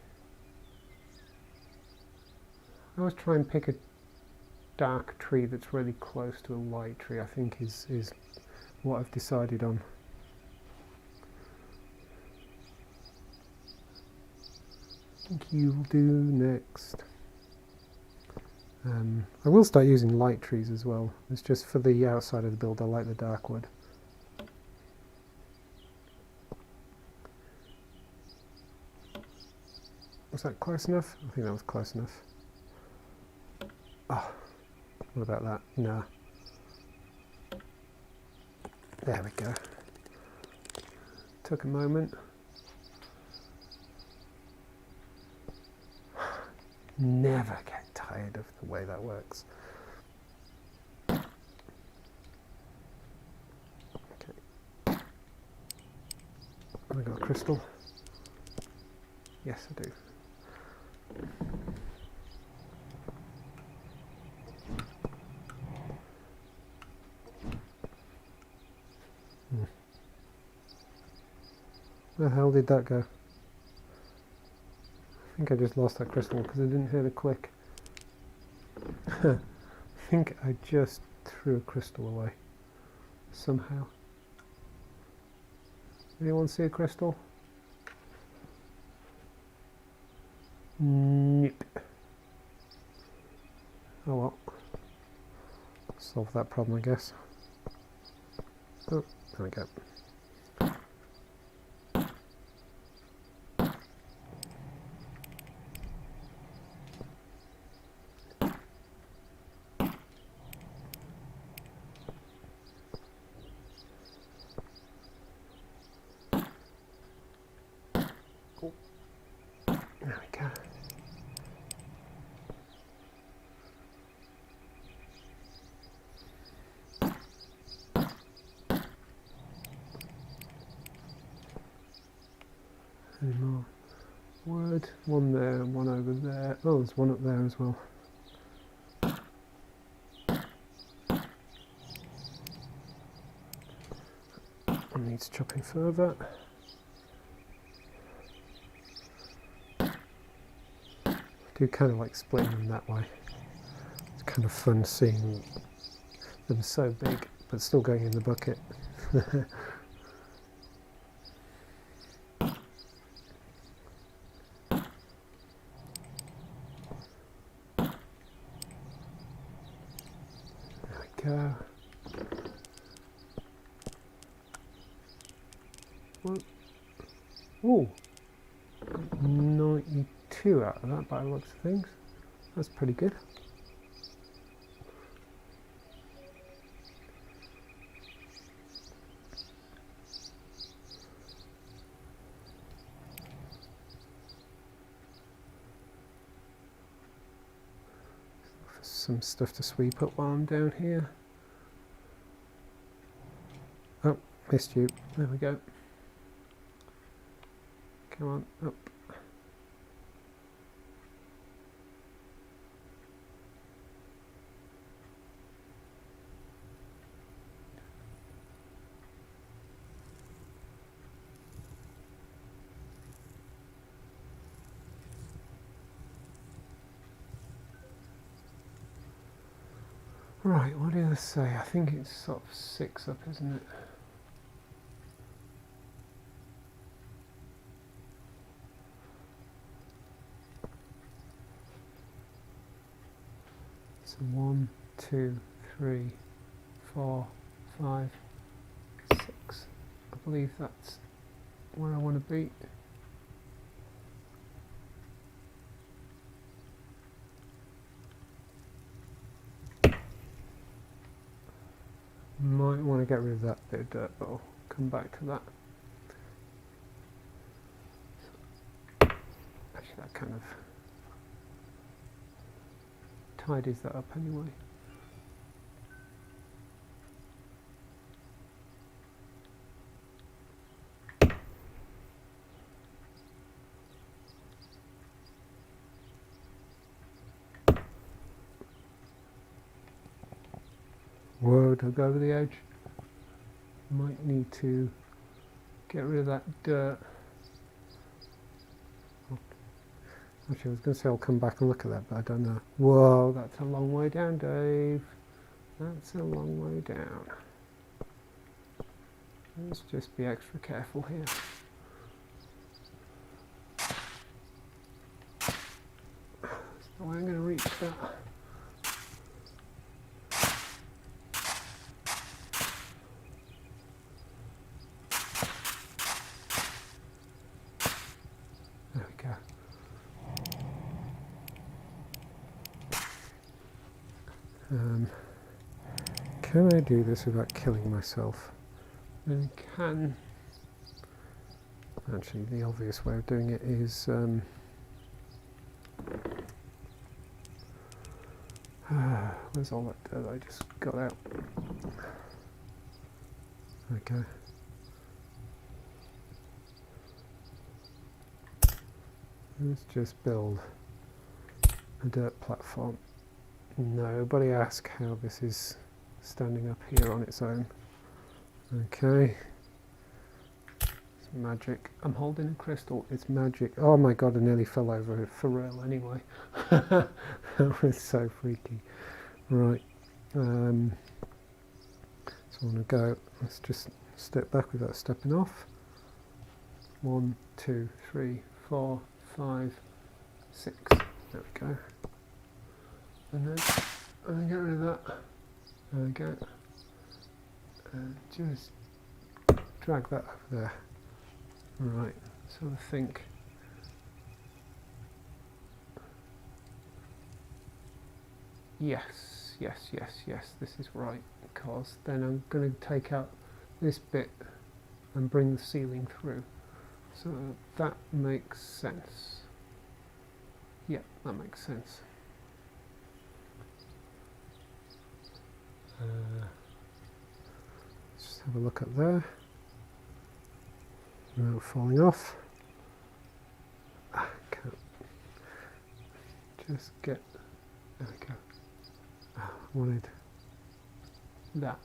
I always try and pick a dark tree that's really close to a light tree, I think is what I've decided on. I think you'll do next. I will start using light trees as well. It's just for the outside of the build, I like the dark wood. Was that close enough? I think that was close enough. Oh, what about that? No. There we go. Took a moment. Never get tired of the way that works. Okay. Have I got a crystal? Yes, I do. Where the hell did that go? I think I just lost that crystal because I didn't hear the click. I think I just threw a crystal away somehow. Anyone see a crystal? Nope. Oh well. Solve that problem, I guess. Oh, there we go. Oh, there we go. Any more wood? One there, one over there. Oh, there's one up there as well. One needs chopping further. I do kind of like splitting them that way. It's kind of fun seeing them so big, but still going in the bucket. Go. Oh, 92 out of that by the looks of things. That's pretty good. Some stuff to sweep up while I'm down here. Oh, missed you. There we go. Come on, up. Right, what did I say? I think it's sort of 6 up, isn't it? So 1, 2, 3, 4, 5, 6. I believe that's where I want to be. Might want to get rid of that bit of dirt, but I'll come back to that. Actually, that kind of tidies that up anyway. Whoa, don't go over the edge. Might need to get rid of that dirt. Actually, I was going to say I'll come back and look at that, but I don't know. Whoa, that's a long way down, Dave. That's a long way down. Let's just be extra careful here. There's no way I'm going to reach that. There we go. Can I do this without killing myself? I can. Actually, the obvious way of doing it is where's all that dirt I just got out? Okay. Let's just build a dirt platform. Nobody ask how this is standing up here on its own. Okay. It's magic. I'm holding a crystal. It's magic. Oh my god, I nearly fell over it for real anyway. That was so freaky. Right. So I want to go. Let's just step back without stepping off. 1, 2, 3, 4, 5, 6. There we go. And then and get rid of that. There we go. And just drag that over there. Right, so I think yes, this is right, because then I'm going to take out this bit and bring the ceiling through. So that makes sense. Yeah, that makes sense. Just have a look at there. Without falling off. Can't. Just get. There we go. I wanted that.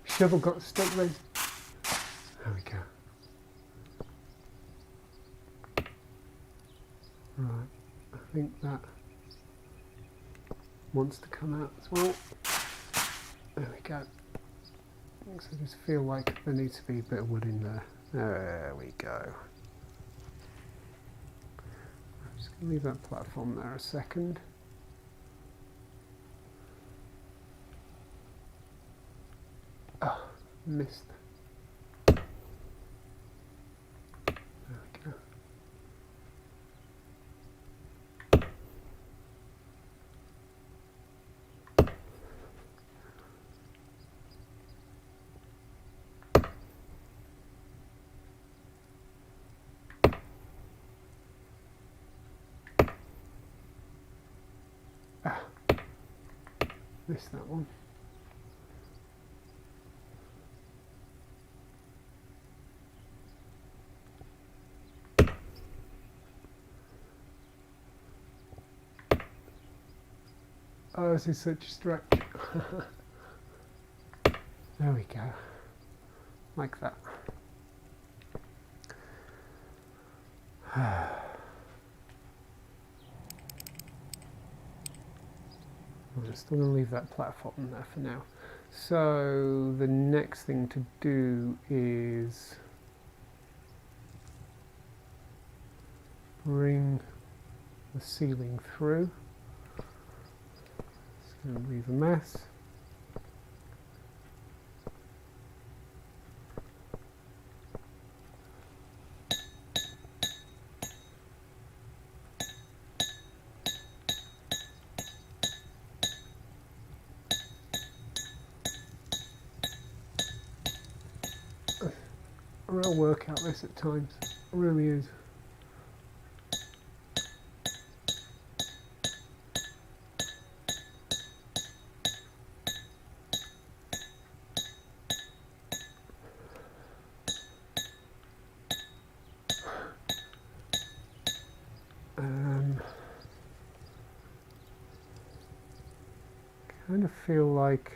Shovel got stuck there. There we go. Right, I think that wants to come out as well. There we go. So I just feel like there needs to be a bit of wood in there. There we go. I'm just going to leave that platform there a second. Oh, missed. There we go. Missed that one. Oh, this is such a stretch. There we go. Like that. I'm still going to leave that platform there for now. So the next thing to do is bring the ceiling through. Just going to leave a mess. A real workout this at times, it really is. Kind of feel like,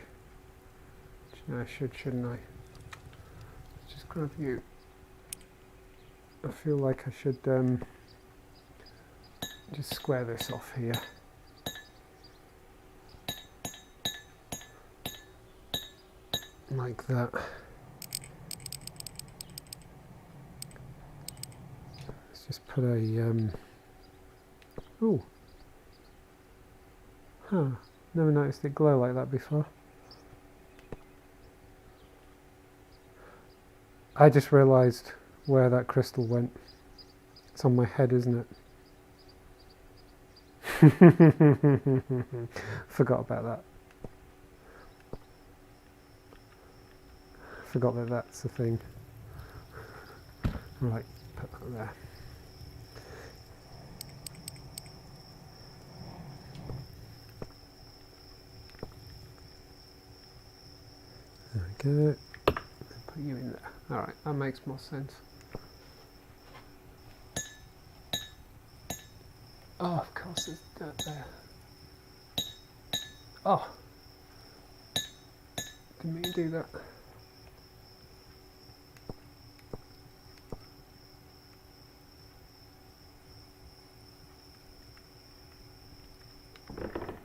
I should, shouldn't I? Let's just grab you. I feel like I should just square this off here. Like that. Let's just put a oh. Huh. Never noticed it glow like that before. I just realised where that crystal went. It's on my head, isn't it? Forgot about that. Forgot that that's the thing. Right, put that there. There we go. Put you in there. Alright, that makes more sense. Oh, of course there's dirt there. Oh! Didn't mean to do that.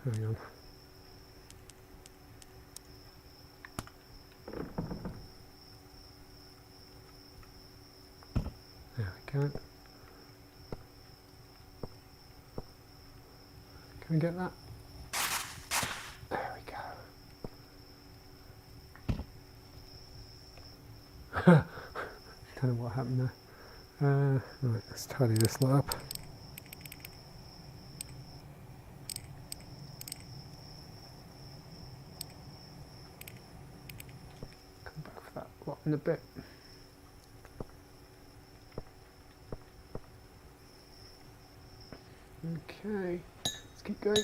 Hang on. There we go. Can we get that? There we go. Don't know what happened there. Right, let's tidy this lot up. Come back for that lot in a bit. Okay, let's keep going.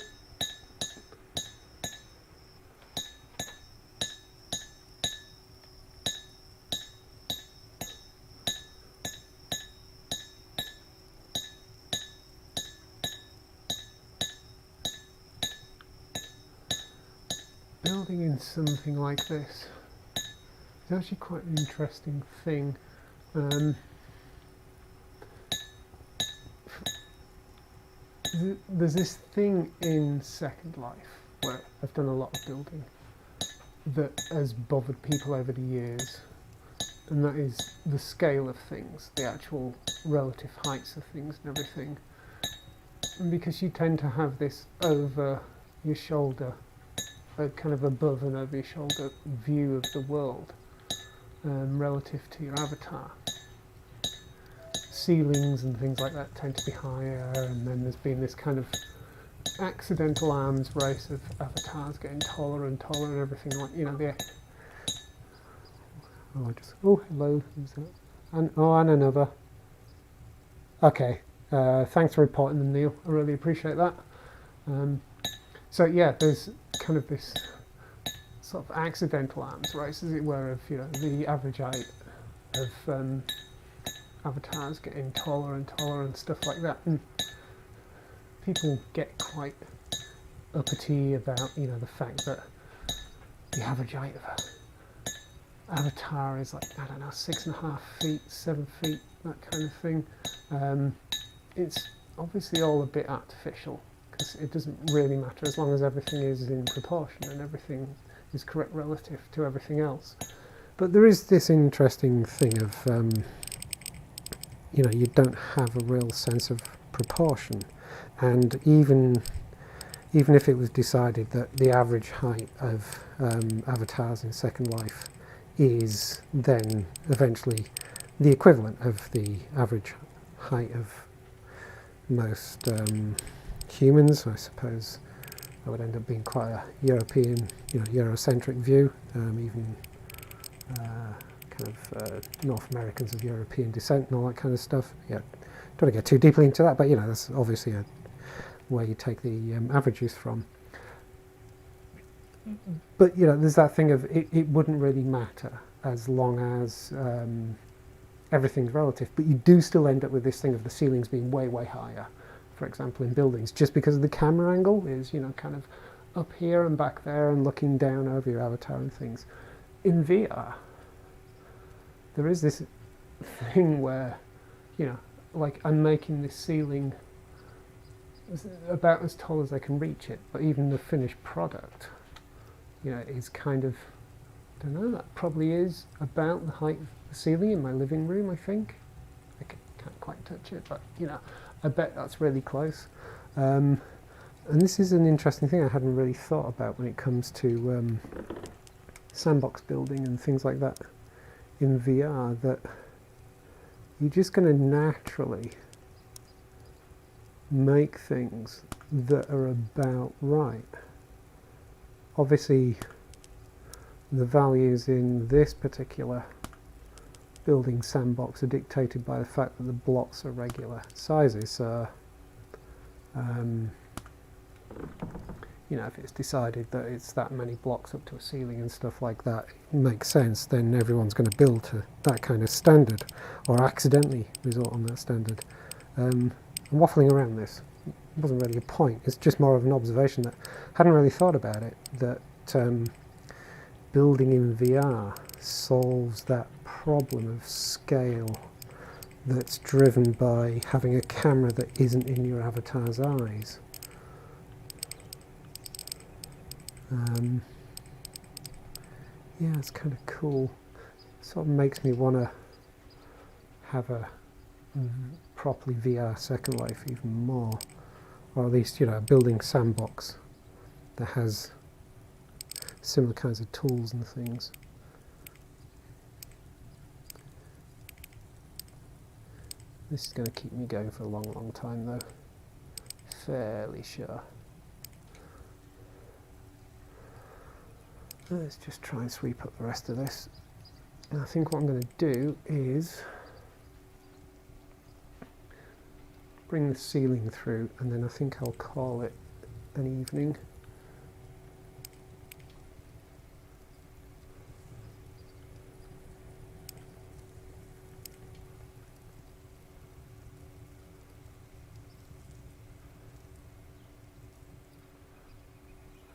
Building in something like this is actually quite an interesting thing. There's this thing in Second Life where I've done a lot of building that has bothered people over the years, and that is the scale of things, the actual relative heights of things and everything. And because you tend to have this over your shoulder, a kind of above and over your shoulder view of the world relative to your avatar. Ceilings and things like that tend to be higher, and then there's been this kind of accidental arms race of avatars getting taller and taller and everything, like, you know, oh, hello, who's that? And another. Okay, thanks for reporting them, Neil, I really appreciate that. So yeah, there's kind of this sort of accidental arms race, as it were, of, you know, the average height of avatars getting taller and taller and stuff like that, and people get quite uppity about, you know, the fact that the average height of an avatar is like, I don't know, 6.5 feet, 7 feet, that kind of thing. It's obviously all a bit artificial, because it doesn't really matter as long as everything is in proportion and everything is correct relative to everything else. But there is this interesting thing of you know, you don't have a real sense of proportion, and even if it was decided that the average height of avatars in Second Life is then eventually the equivalent of the average height of most humans, I suppose that would end up being quite a European, you know, Eurocentric view, even kind of North Americans of European descent and all that kind of stuff. Yeah, don't want to get too deeply into that, but you know, that's obviously where you take the averages from. But you know, there's that thing of it wouldn't really matter as long as everything's relative, but you do still end up with this thing of the ceilings being way, way higher, for example, in buildings, just because of the camera angle is, you know, kind of up here and back there and looking down over your avatar and things. In VR, there is this thing where, you know, like, I'm making this ceiling about as tall as I can reach it, but even the finished product, you know, is kind of, I don't know, that probably is about the height of the ceiling in my living room, I think. I can't quite touch it, but, you know, I bet that's really close. And this is an interesting thing I hadn't really thought about when it comes to sandbox building and things like that in VR, that you're just going to naturally make things that are about right. Obviously, the values in this particular building sandbox are dictated by the fact that the blocks are regular sizes. So, you know, if it's decided that it's that many blocks up to a ceiling and stuff like that, it makes sense, then everyone's going to build to that kind of standard, or accidentally resort on that standard. I'm waffling around this. It wasn't really a point, it's just more of an observation that I hadn't really thought about it, that building in VR solves that problem of scale that's driven by having a camera that isn't in your avatar's eyes. Yeah, it's kind of cool. Sort of makes me want to have a properly VR Second Life even more, or at least, you know, a building sandbox that has similar kinds of tools and things. This is going to keep me going for a long, long time though. Fairly sure. Let's just try and sweep up the rest of this. And I think what I'm going to do is bring the ceiling through, and then I think I'll call it an evening.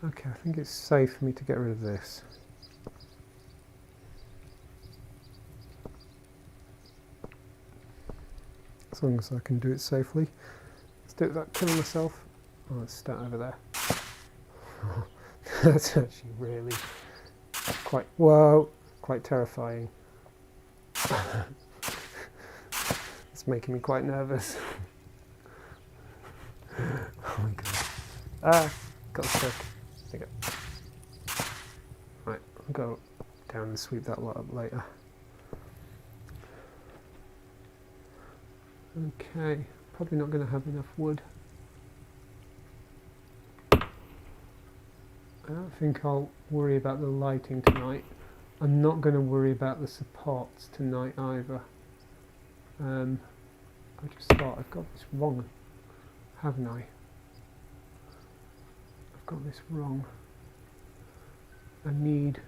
Okay, I think it's safe for me to get rid of this. As long as I can do it safely. Let's do it without killing myself. Oh, let's start over there. That's actually really quite, whoa, quite terrifying. It's making me quite nervous. Oh my god. Ah, got stuck. There you go. Right, I'll go down and sweep that lot up later. Okay, probably not going to have enough wood. I don't think I'll worry about the lighting tonight. I'm not going to worry about the supports tonight either. I just thought I've got this wrong, haven't I? I've got this wrong. I need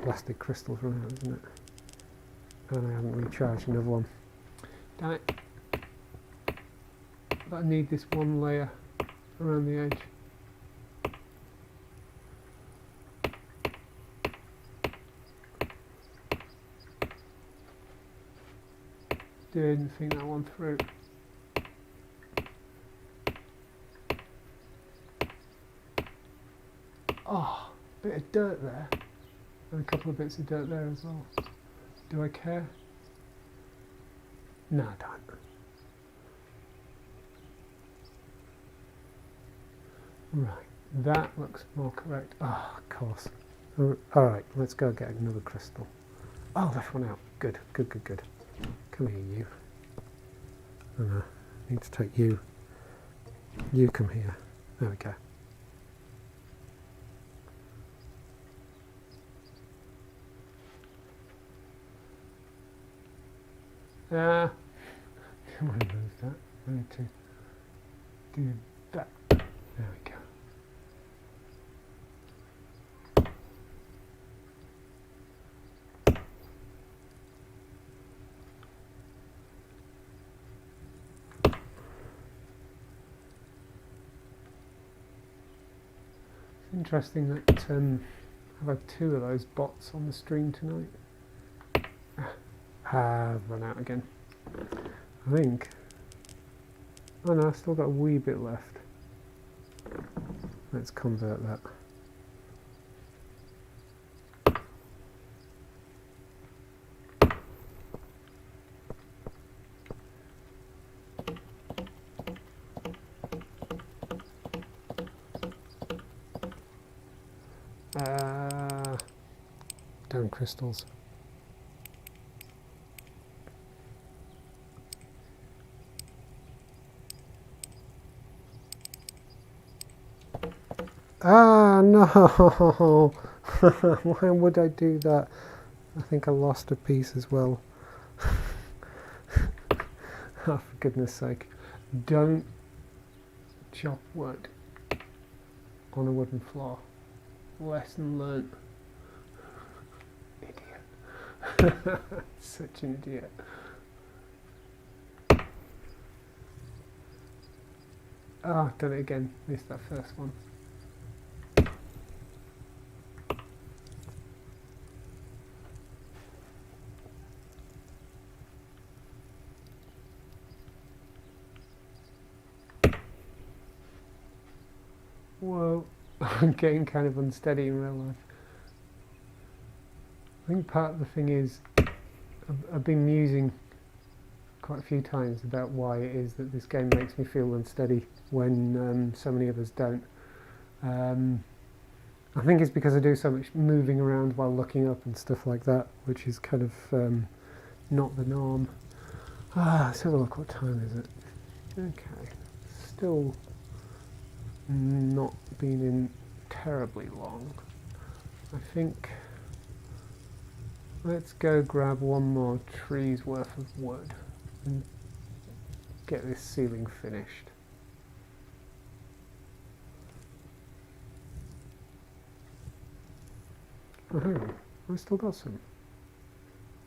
plastic crystals run out, isn't it? And I haven't recharged another one. Damn it. But I need this one layer around the edge. Didn't think that one through. Oh, bit of dirt there. And a couple of bits of dirt there as well. Do I care? No, I don't. Right, that looks more correct. Ah, of course. Alright, let's go get another crystal. Oh, left one out. Good, good, good, good. Come here, you. I need to take you. You come here. There we go. I want to move that. I need to do that. There we go. It's interesting that I've had 2 of those bots on the stream tonight. I've run out again. I think. Oh no, I've still got a wee bit left. Let's convert that. Down crystals. Ah, no! Why would I do that? I think I lost a piece as well. Oh, for goodness sake. Don't chop wood on a wooden floor. Lesson learnt. Idiot. Such an idiot. Ah, done it again. Missed that first one. Whoa. I'm getting kind of unsteady in real life. I think part of the thing is I've been musing quite a few times about why it is that this game makes me feel unsteady when so many others don't. I think it's because I do so much moving around while looking up and stuff like that, which is kind of not the norm. Let's have a look. What time is it? Okay, still not been in terribly long. I think let's go grab one more tree's worth of wood and get this ceiling finished. Oh, hang on, I've still got some.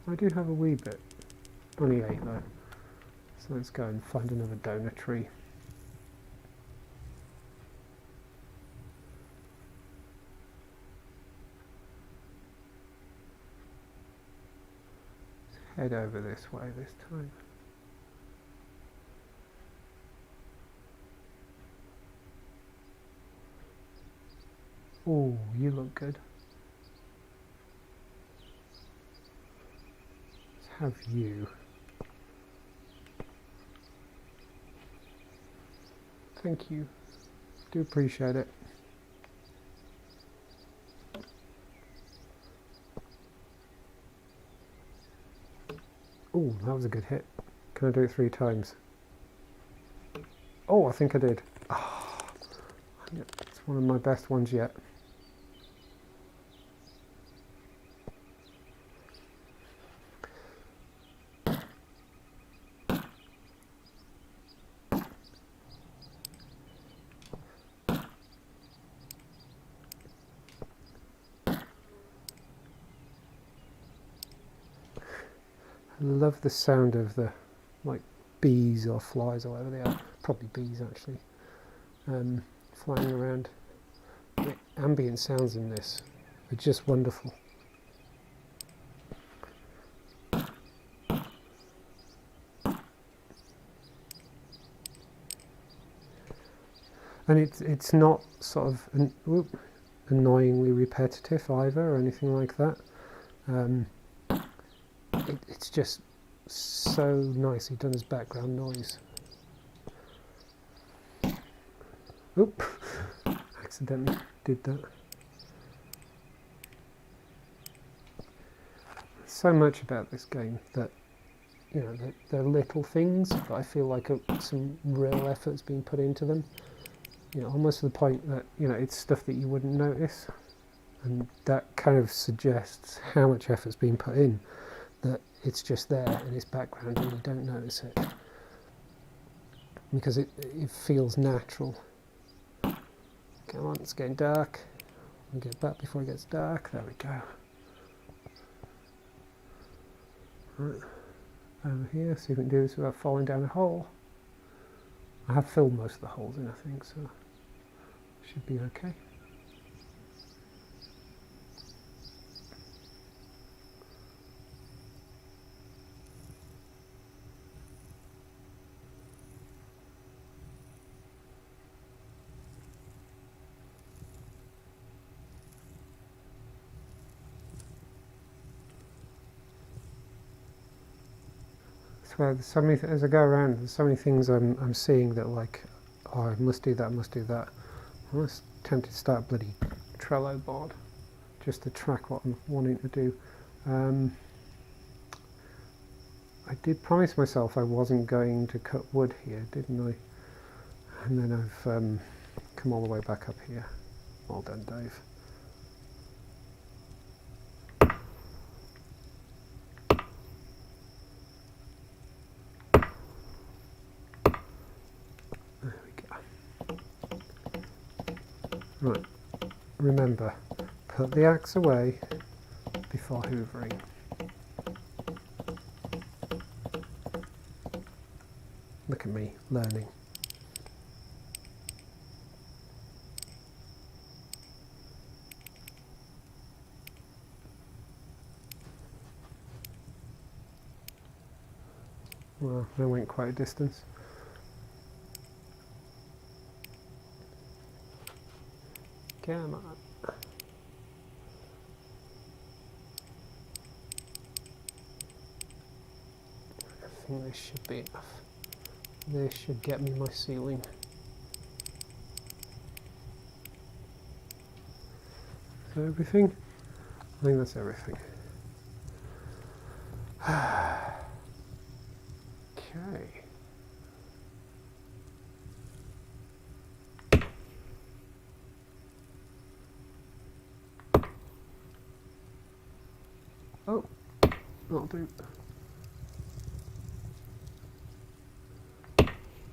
I do have a wee bit. Only 8 though. So let's go and find another donor tree. Let's head over this way this time. Oh, you look good. Have you. Thank you. Do appreciate it. Oh, that was a good hit. Can I do it 3 times? Oh, I think I did. Oh, it's one of my best ones yet. I love the sound of the like bees or flies or whatever they are. Probably bees actually. Flying around. The ambient sounds in this are just wonderful. And it's not sort of annoyingly repetitive either or anything like that. It's just so nicely done as background noise. Oop! Accidentally did that. So much about this game that, you know, they're little things, but I feel like some real effort's been put into them. You know, almost to the point that, you know, it's stuff that you wouldn't notice, and that kind of suggests how much effort's been put in. That it's just there in its background and you don't notice it because it feels natural. Come on, it's getting dark. We'll get back before it gets dark. There we go. Right, over here, see if we can do this without falling down a hole. I have filled most of the holes in, I think, so should be okay. Where there's so many, as I go around, there's so many things I'm seeing that like, oh, I must do that, I must do that. I'm almost tempted to start a bloody Trello board just to track what I'm wanting to do. I did promise myself I wasn't going to cut wood here, didn't I? And then I've come all the way back up here. Well done, Dave. Right, remember, put the axe away before hoovering. Look at me, learning. Well, I went quite a distance. Come on. I think this should be enough. This should get me my ceiling. Is that everything? I think that's everything. Okay. Oh, that'll do. I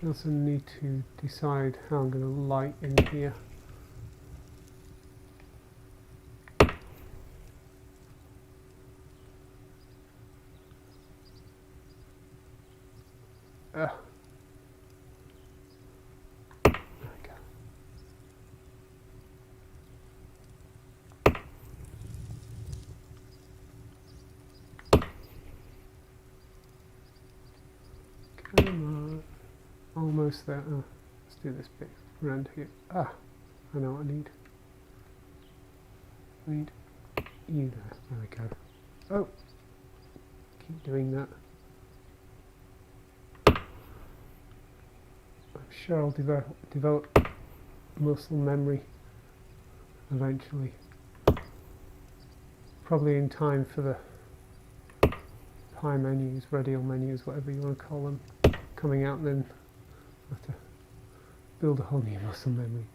also need to decide how I'm going to light in here. There we go. Come on. Almost there. Oh, let's do this bit around here. I know what I need. I need you there. There we go. Oh, keep doing that. I'm sure I'll develop muscle memory eventually. Probably in time for the pie menus, radial menus, whatever you want to call them, coming out, and then I have to build a whole new muscle memory.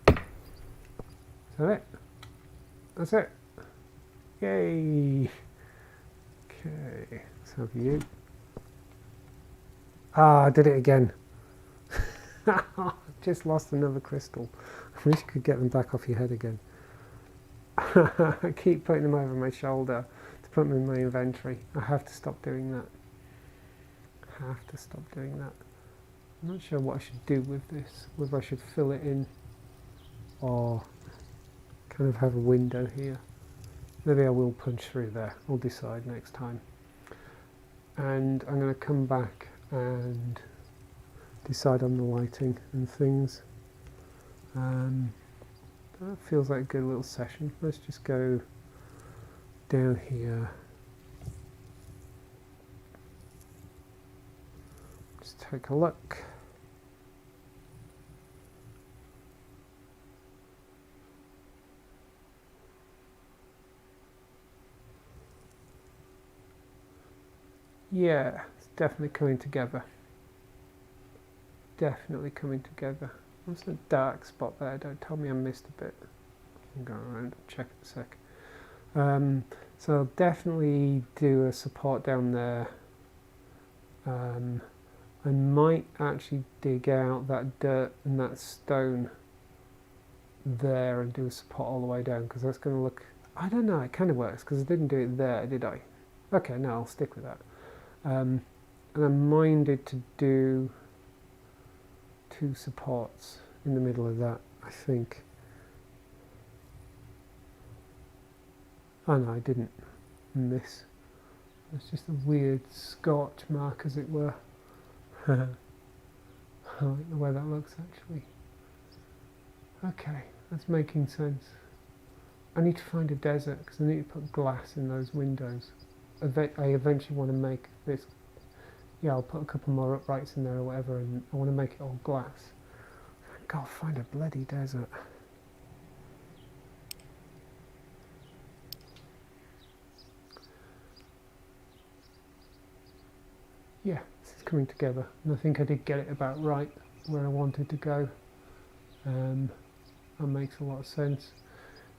Is that it? That's it. Yay! Okay, let's have you. I did it again. Just lost another crystal. I wish you could get them back off your head again. I keep putting them over my shoulder to put them in my inventory. I have to stop doing that. I'm not sure what I should do with this. Whether I should fill it in or kind of have a window here. Maybe I will punch through there. I'll decide next time. And I'm going to come back and decide on the lighting and things. That feels like a good little session. Let's just go down here. Just take a look. Yeah, it's definitely coming together. Definitely coming together. What's the dark spot there? Don't tell me I missed a bit. I'll go around and check in a sec. So I'll definitely do a support down there. I might actually dig out that dirt and that stone there and do a support all the way down, because that's going to look, I don't know, it kind of works because I didn't do it there, did I? Okay, no, I'll stick with that. And I'm minded to do 2 supports in the middle of that, I think. Oh no, I didn't miss. It's just a weird scorch mark, as it were. I like the way that looks, actually. Okay, that's making sense. I need to find a desert, because I need to put glass in those windows. I eventually want to make this, yeah, I'll put a couple more uprights in there or whatever, and I want to make it all glass. I've got to find a bloody desert. Yeah, this is coming together, and I think I did get it about right where I wanted to go. That makes a lot of sense.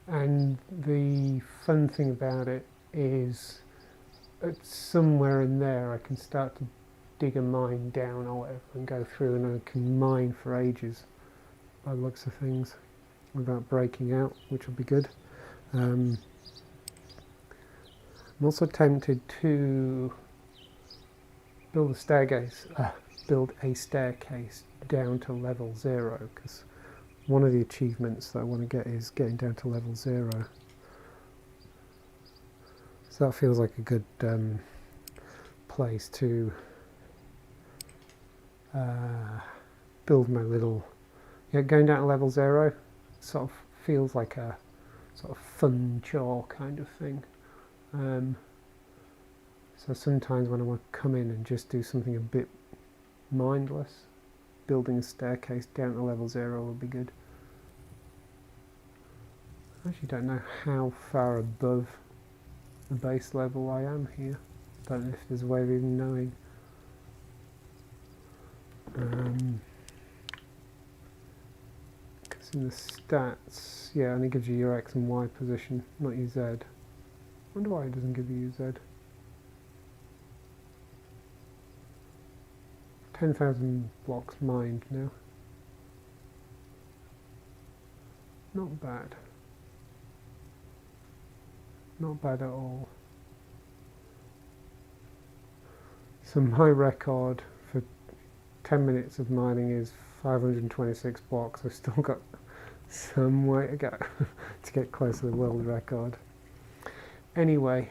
And the fun thing about it is, somewhere in there I can start to dig a mine down or whatever and go through, and I can mine for ages by the looks of things without breaking out, which will be good. I'm also tempted to build a staircase down to level 0, because one of the achievements that I want to get is getting down to level 0. So that feels like a good place to build my little, going down to level 0 sort of feels like a sort of fun chore kind of thing. So sometimes when I want to come in and just do something a bit mindless, building a staircase down to level 0 will be good. I actually don't know how far above the base level I am here. Don't know if there's a way of even knowing. Because in the stats, yeah, it only gives you your X and Y position, not your Z. I wonder why it doesn't give you your Z. 10,000 blocks mined now. Not bad. Not bad at all. So my record for 10 minutes of mining is 526 blocks. I've still got some way to go to get close to the world record. Anyway,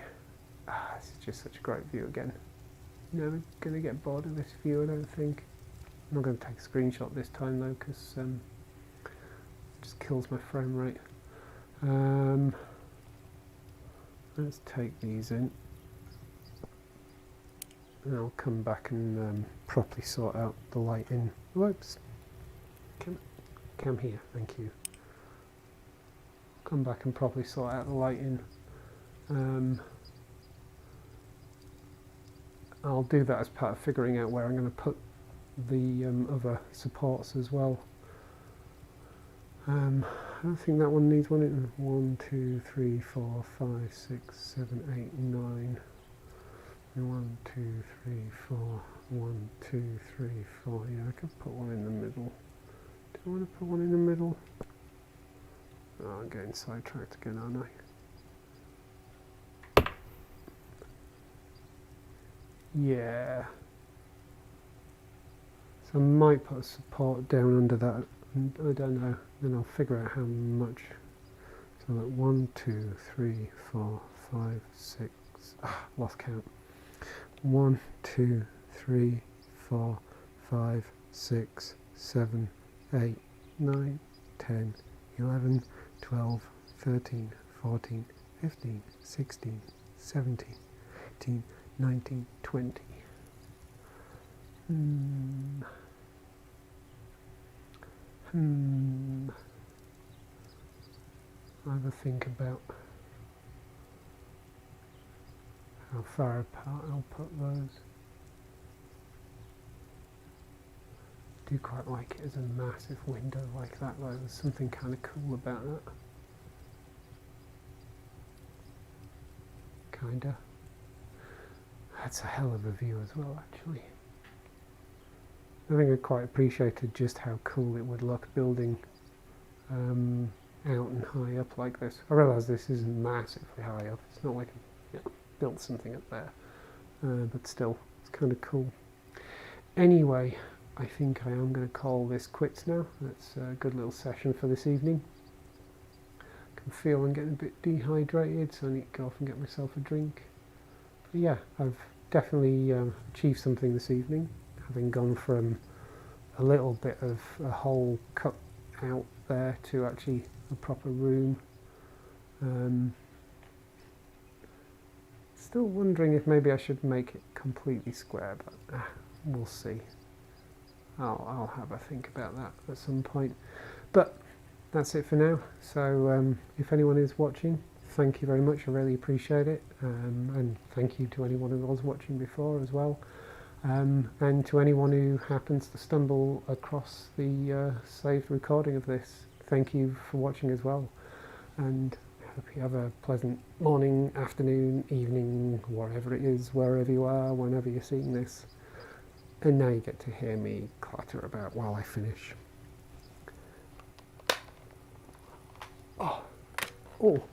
this is just such a great view again. Never going to get bored of this view, I don't think. I'm not going to take a screenshot this time though, because it just kills my frame rate. Let's take these in, and I'll come back and properly sort out the lighting. Whoops, come here, thank you. Come back and properly sort out the lighting. I'll do that as part of figuring out where I'm going to put the other supports as well. I don't think that one needs one. 1, 2, 3, 4, 5, 6, 7, 8, 9. 1, 2, 3, 4. 1, 2, 3, 4. Yeah, I could put one in the middle. Do I want to put one in the middle? Oh, I'm getting sidetracked again, aren't I? Yeah. So I might put a support down under that. I don't know. Then I'll figure out how much. So like 1, 2, 3, 4, 5, 6. Lost count. 1, 2, 3, 4, 5, 6, 7, 8, 9, 10, 11, 12, 13, 14, 15, 16, 17, 18, 19, 20. I have a think about how far apart I'll put those. I do quite like it as a massive window like that though. There's something kind of cool about that. Kinda. That's a hell of a view as well, actually. I think I quite appreciated just how cool it would look building out and high up like this. I realise this isn't massively high up. It's not like I built something up there, but still, it's kind of cool. Anyway, I think I am going to call this quits now. That's a good little session for this evening. I can feel I'm getting a bit dehydrated, so I need to go off and get myself a drink. But yeah, I've definitely achieved something this evening, having gone from a little bit of a hole cut out there to actually a proper room. Still wondering if maybe I should make it completely square, but we'll see. I'll have a think about that at some point. But that's it for now. So if anyone is watching, thank you very much. I really appreciate it. And thank you to anyone who was watching before as well. And to anyone who happens to stumble across the saved recording of this, thank you for watching as well. And I hope you have a pleasant morning, afternoon, evening, whatever it is, wherever you are, whenever you're seeing this. And now you get to hear me clatter about while I finish. Oh,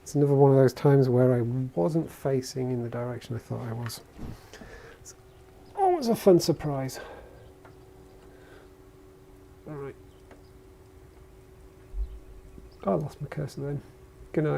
it's another one of those times where I wasn't facing in the direction I thought I was. It's always a fun surprise. Alright. I lost my cursor then. Good night.